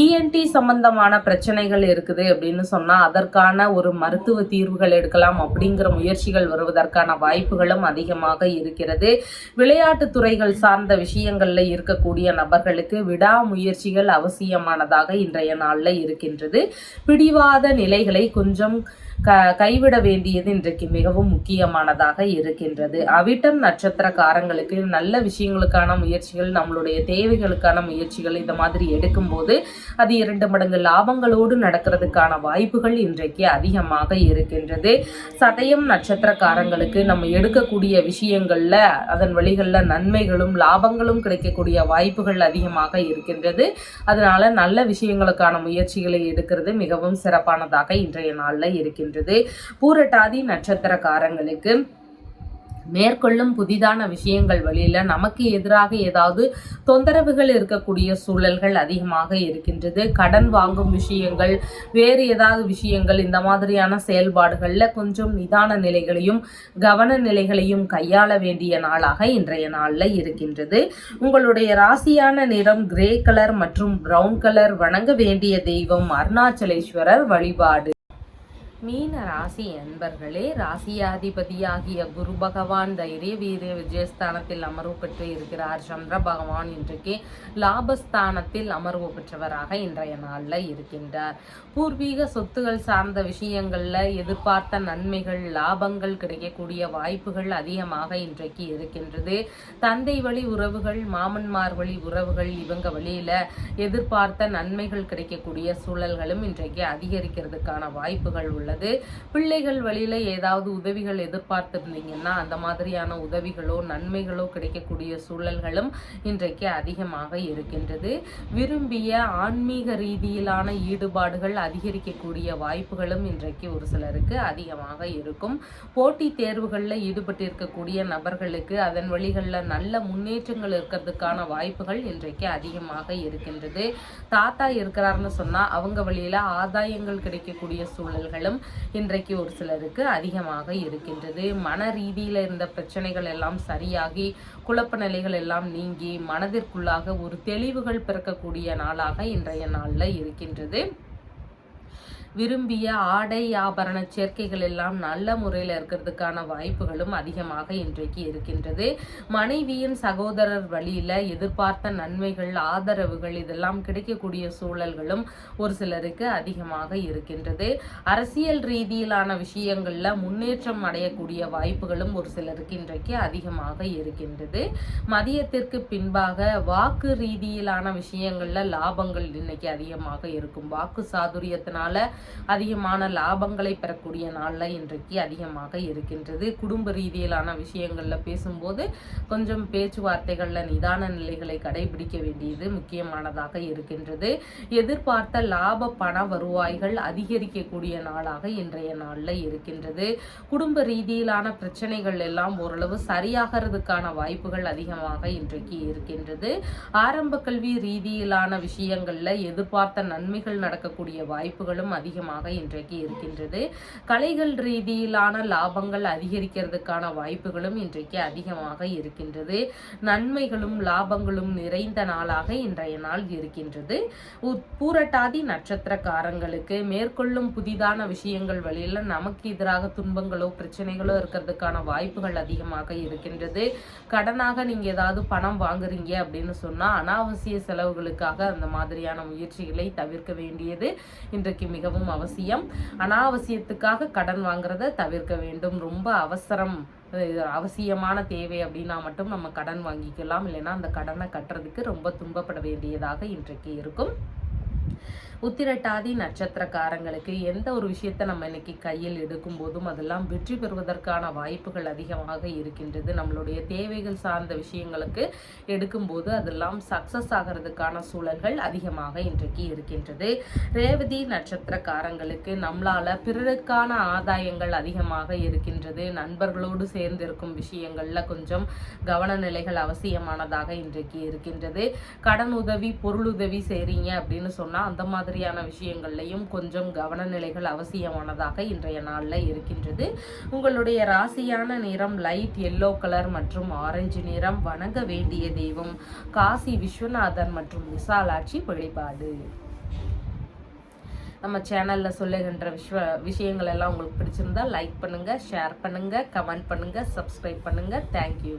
இஎன்டி சம்பந்தமான பிரச்சனைகள் இருக்குது அப்படின்னு சொன்னால் அதற்கான ஒரு மருத்துவ தீர்வுகள் எடுக்கலாம் அப்படிங்கிற முயற்சிகள் வருவதற்கான வாய்ப்புகளும் அதிகமாக இருக்கிறது. விளையாட்டு துறைகள் சார்ந்த விஷயங்கள்ல இருக்கக்கூடிய நபர்களுக்கு விடாமுயற்சிகள் அவசியமானதாக இன்றைய நாளில் இருக்கின்றது. பிடிவாத நிலைகளை கொஞ்சம் கைவிட வேண்டியது இன்றைக்கு மிகவும் முக்கியமானதாக இருக்கின்றது. அவிட்டம் நட்சத்திரக்காரங்களுக்கு நல்ல விஷயங்களுக்கான முயற்சிகள், நம்மளுடைய தேவைகளுக்கான முயற்சிகள் இந்த மாதிரி எடுக்கும்போது அது 2 மடங்கு லாபங்களோடு நடக்கிறதுக்கான வாய்ப்புகள் இன்றைக்கு அதிகமாக இருக்கின்றது. சதயம் நட்சத்திரக்காரங்களுக்கு நம்ம எடுக்கக்கூடிய விஷயங்கள்ல அதன் வழிகளில் நன்மைகளும் லாபங்களும் கிடைக்கக்கூடிய வாய்ப்புகள் அதிகமாக இருக்கின்றது. அதனால நல்ல விஷயங்களுக்கான முயற்சிகளை எடுக்கிறது மிகவும் சிறப்பானதாக இன்றைய நாளில் இருக்கின்றது. பூரட்டாதி நட்சத்திரக்காரங்களுக்கு மேற்கொள்ளும் புதிதான விஷயங்கள் வழியில நமக்கு எதிராக ஏதாவது தொந்தரவுகள் இருக்கக்கூடிய சூழல்கள் அதிகமாக இருக்கின்றது. கடன் வாங்கும் விஷயங்கள், வேறு ஏதாவது விஷயங்கள், இந்த மாதிரியான செயல்பாடுகள்ல கொஞ்சம் நிதான நிலைகளையும் கவன நிலைகளையும் கையாள வேண்டிய நாளாக இன்றைய நாள்ல இருக்கின்றது. உங்களுடைய ராசியான நிறம் கிரே கலர் மற்றும் பிரவுன் கலர். வணங்க வேண்டிய தெய்வம் அருணாச்சலேஸ்வரர் வழிபாடு. மீன ராசி அன்பர்களே, ராசியாதிபதியாகிய குரு பகவான் தைரிய வீரிய விஜயஸ்தானத்தில் அமர்வு பெற்று இருக்கிறார். சந்திர பகவான் இன்றைக்கு லாபஸ்தானத்தில் அமர்வு பெற்றவராக இன்றைய நாளில் இருக்கின்றார். பூர்வீக சொத்துகள் சார்ந்த விஷயங்கள்ல எதிர்பார்த்த நன்மைகள் லாபங்கள் கிடைக்கக்கூடிய வாய்ப்புகள் அதிகமாக இன்றைக்கு இருக்கின்றது. தந்தை வழி உறவுகள், மாமன்மார் வழி உறவுகள் இவங்க வழியில எதிர்பார்த்த நன்மைகள் கிடைக்கக்கூடிய சூழல்களும் இன்றைக்கு அதிகரிக்கிறதுக்கான வாய்ப்புகள் உள்ளது. பிள்ளைகள் வழியில ஏதாவது உதவிகள் எதிர்பார்த்திருந்தீங்கன்னா அந்த மாதிரியான உதவிகளோ நன்மைகளோ கிடைக்கக்கூடிய சூழல்களும் இன்றைக்கு அதிகமாக இருக்கின்றது. விரும்பிய ஆன்மீக ரீதியிலான ஈடுபாடுகள் அதிகரிக்கக்கூடிய வாய்ப்புகளும் இன்றைக்கு ஒரு சிலருக்கு அதிகமாக இருக்கும். போட்டி தேர்வுகளில் ஈடுபட்டு இருக்கக்கூடிய நபர்களுக்கு அதன் வழிகளில் நல்ல முன்னேற்றங்கள் இருக்கிறதுக்கான வாய்ப்புகள் இன்றைக்கு அதிகமாக இருக்கின்றது. தாத்தா இருக்கிறாருன்னு சொன்னா அவங்க வழியில ஆதாயங்கள் கிடைக்கக்கூடிய சூழல்களும் இன்றைக்கு ஒரு சிலருக்கு அதிகமாக இருக்கின்றது. மன ரீதியில் இருந்த பிரச்சனைகள் எல்லாம் சரியாகி குழப்ப நிலைகள் எல்லாம் நீங்கி மனதிற்குள்ளாக ஒரு தெளிவுகள் பிறக்கக்கூடிய நாளாக இன்றைய நாளில் இருக்கின்றது. விரும்பிய ஆடை ஆபரண சேர்க்கைகள் எல்லாம் நல்ல முறையில் இருக்கிறதுக்கான வாய்ப்புகளும் அதிகமாக இன்றைக்கு இருக்கின்றது. மனைவியின் சகோதரர் வழியில எதிர்பார்த்த நன்மைகள் ஆதரவுகள் இதெல்லாம் கிடைக்கக்கூடிய சூழல்களும் ஒரு சிலருக்கு அதிகமாக இருக்கின்றது. அரசியல் ரீதியிலான விஷயங்கள்ல முன்னேற்றம் அடையக்கூடிய வாய்ப்புகளும் ஒரு சிலருக்கு இன்றைக்கு அதிகமாக இருக்கின்றது. மதியத்திற்கு பின்பாக வாக்கு ரீதியிலான விஷயங்கள்ல லாபங்கள் இன்னைக்கு அதிகமாக இருக்கும். வாக்கு சாதுரியத்தினால அதிகமான லாபங்களை பெறக்கூடிய நாள்ல இன்றைக்கு அதிகமாக இருக்கின்றது. குடும்ப ரீதியிலான விஷயங்கள்ல பேசும்போது கொஞ்சம் பேச்சுவார்த்தைகள்ல நிதான நிலைகளை கடைபிடிக்க வேண்டியது முக்கியமானதாக இருக்கின்றது. எதிர்பார்த்த லாப பண வருவாய்கள் அதிகரிக்கக்கூடிய நாளாக இன்றைய நாள்ல இருக்கின்றது. குடும்ப ரீதியிலான பிரச்சனைகள் எல்லாம் ஓரளவு சரியாகிறதுக்கான வாய்ப்புகள் அதிகமாக இன்றைக்கு இருக்கின்றது. ஆரம்ப கல்வி ரீதியிலான விஷயங்கள்ல எதிர்பார்த்த நன்மைகள் நடக்கக்கூடிய வாய்ப்புகளும் அதிகமாக இன்றைக்கு இருக்கின்றது. கலைகள் ரீதியிலான லாபங்கள் அதிகரிக்கிறதுக்கான வாய்ப்புகளும் இன்றைக்கு அதிகமாக இருக்கின்றது. நன்மைகளும் லாபங்களும் நிறைந்த நாளாக இன்றைய நாள் இருக்கின்றது. பூரட்டாதி நட்சத்திரக்காரங்களுக்கு மேற்கொள்ளும் புதிதான விஷயங்கள் வழியில நமக்கு எதிராக துன்பங்களோ பிரச்சனைகளோ இருக்கிறதுக்கான வாய்ப்புகள் அதிகமாக இருக்கின்றது. கடனாக நீங்க ஏதாவது பணம் வாங்குறீங்க அப்படின்னு சொன்னா அனாவசிய செலவுகளுக்காக அந்த மாதிரியான முயற்சிகளை தவிர்க்க வேண்டியது இன்றைக்கு மிகவும் அவசியம். அனாவசியத்துக்காக கடன் வாங்குறத தவிர்க்க வேண்டும். ரொம்ப அவசியமான தேவை அப்படின்னா மட்டும் நம்ம கடன் வாங்கிக்கலாம். இல்லைன்னா அந்த கடனை கட்டுறதுக்கு ரொம்ப துன்பப்பட வேண்டியதாக இன்றைக்கு இருக்கும். உத்திரட்டாதி நட்சத்திரக்காரங்களுக்கு எந்த ஒரு விஷயத்தை நம்ம இன்னைக்கு கையில் எடுக்கும் போதும் அதெல்லாம் வெற்றி பெறுவதற்கான வாய்ப்புகள் அதிகமாக இருக்கின்றது. நம்மளுடைய தேவைகள் சார்ந்த விஷயங்களுக்கு எடுக்கும்போது அதெல்லாம் சக்சஸ் ஆகிறதுக்கான சூழல்கள் அதிகமாக இன்றைக்கு இருக்கின்றது. ரேவதி நட்சத்திரக்காரங்களுக்கு நம்மளால பிறருக்கான ஆதாயங்கள் அதிகமாக இருக்கின்றது. நண்பர்களோடு சேர்ந்து இருக்கும் விஷயங்கள்ல கொஞ்சம் கவன நிலைகள் அவசியமானதாக இன்றைக்கு இருக்கின்றது. கடன் உதவி பொருளுதவி செய்றீங்க அப்படின்னு சொன்னா அந்த மாதிரியான விஷயங்கள்லையும் கொஞ்சம் கவன நிலைகள் அவசியமானதாக இன்றைய நாள்ல இருக்கின்றது. உங்களுடைய ராசியான நிறம் லைட் எல்லோ கலர் மற்றும் ஆரஞ்சு நிறம். வணங்க வேண்டிய தெய்வம் காசி விஸ்வநாதன் மற்றும் விசாலாட்சி வழிபாடு. நம்ம சேனல்ல சொல்லுகின்ற விஷயங்கள் எல்லாம் உங்களுக்கு பிடிச்சிருந்தா லைக் பண்ணுங்க, ஷேர் பண்ணுங்க, கமெண்ட் பண்ணுங்க, சப்ஸ்கிரைப் பண்ணுங்க. தேங்க்யூ.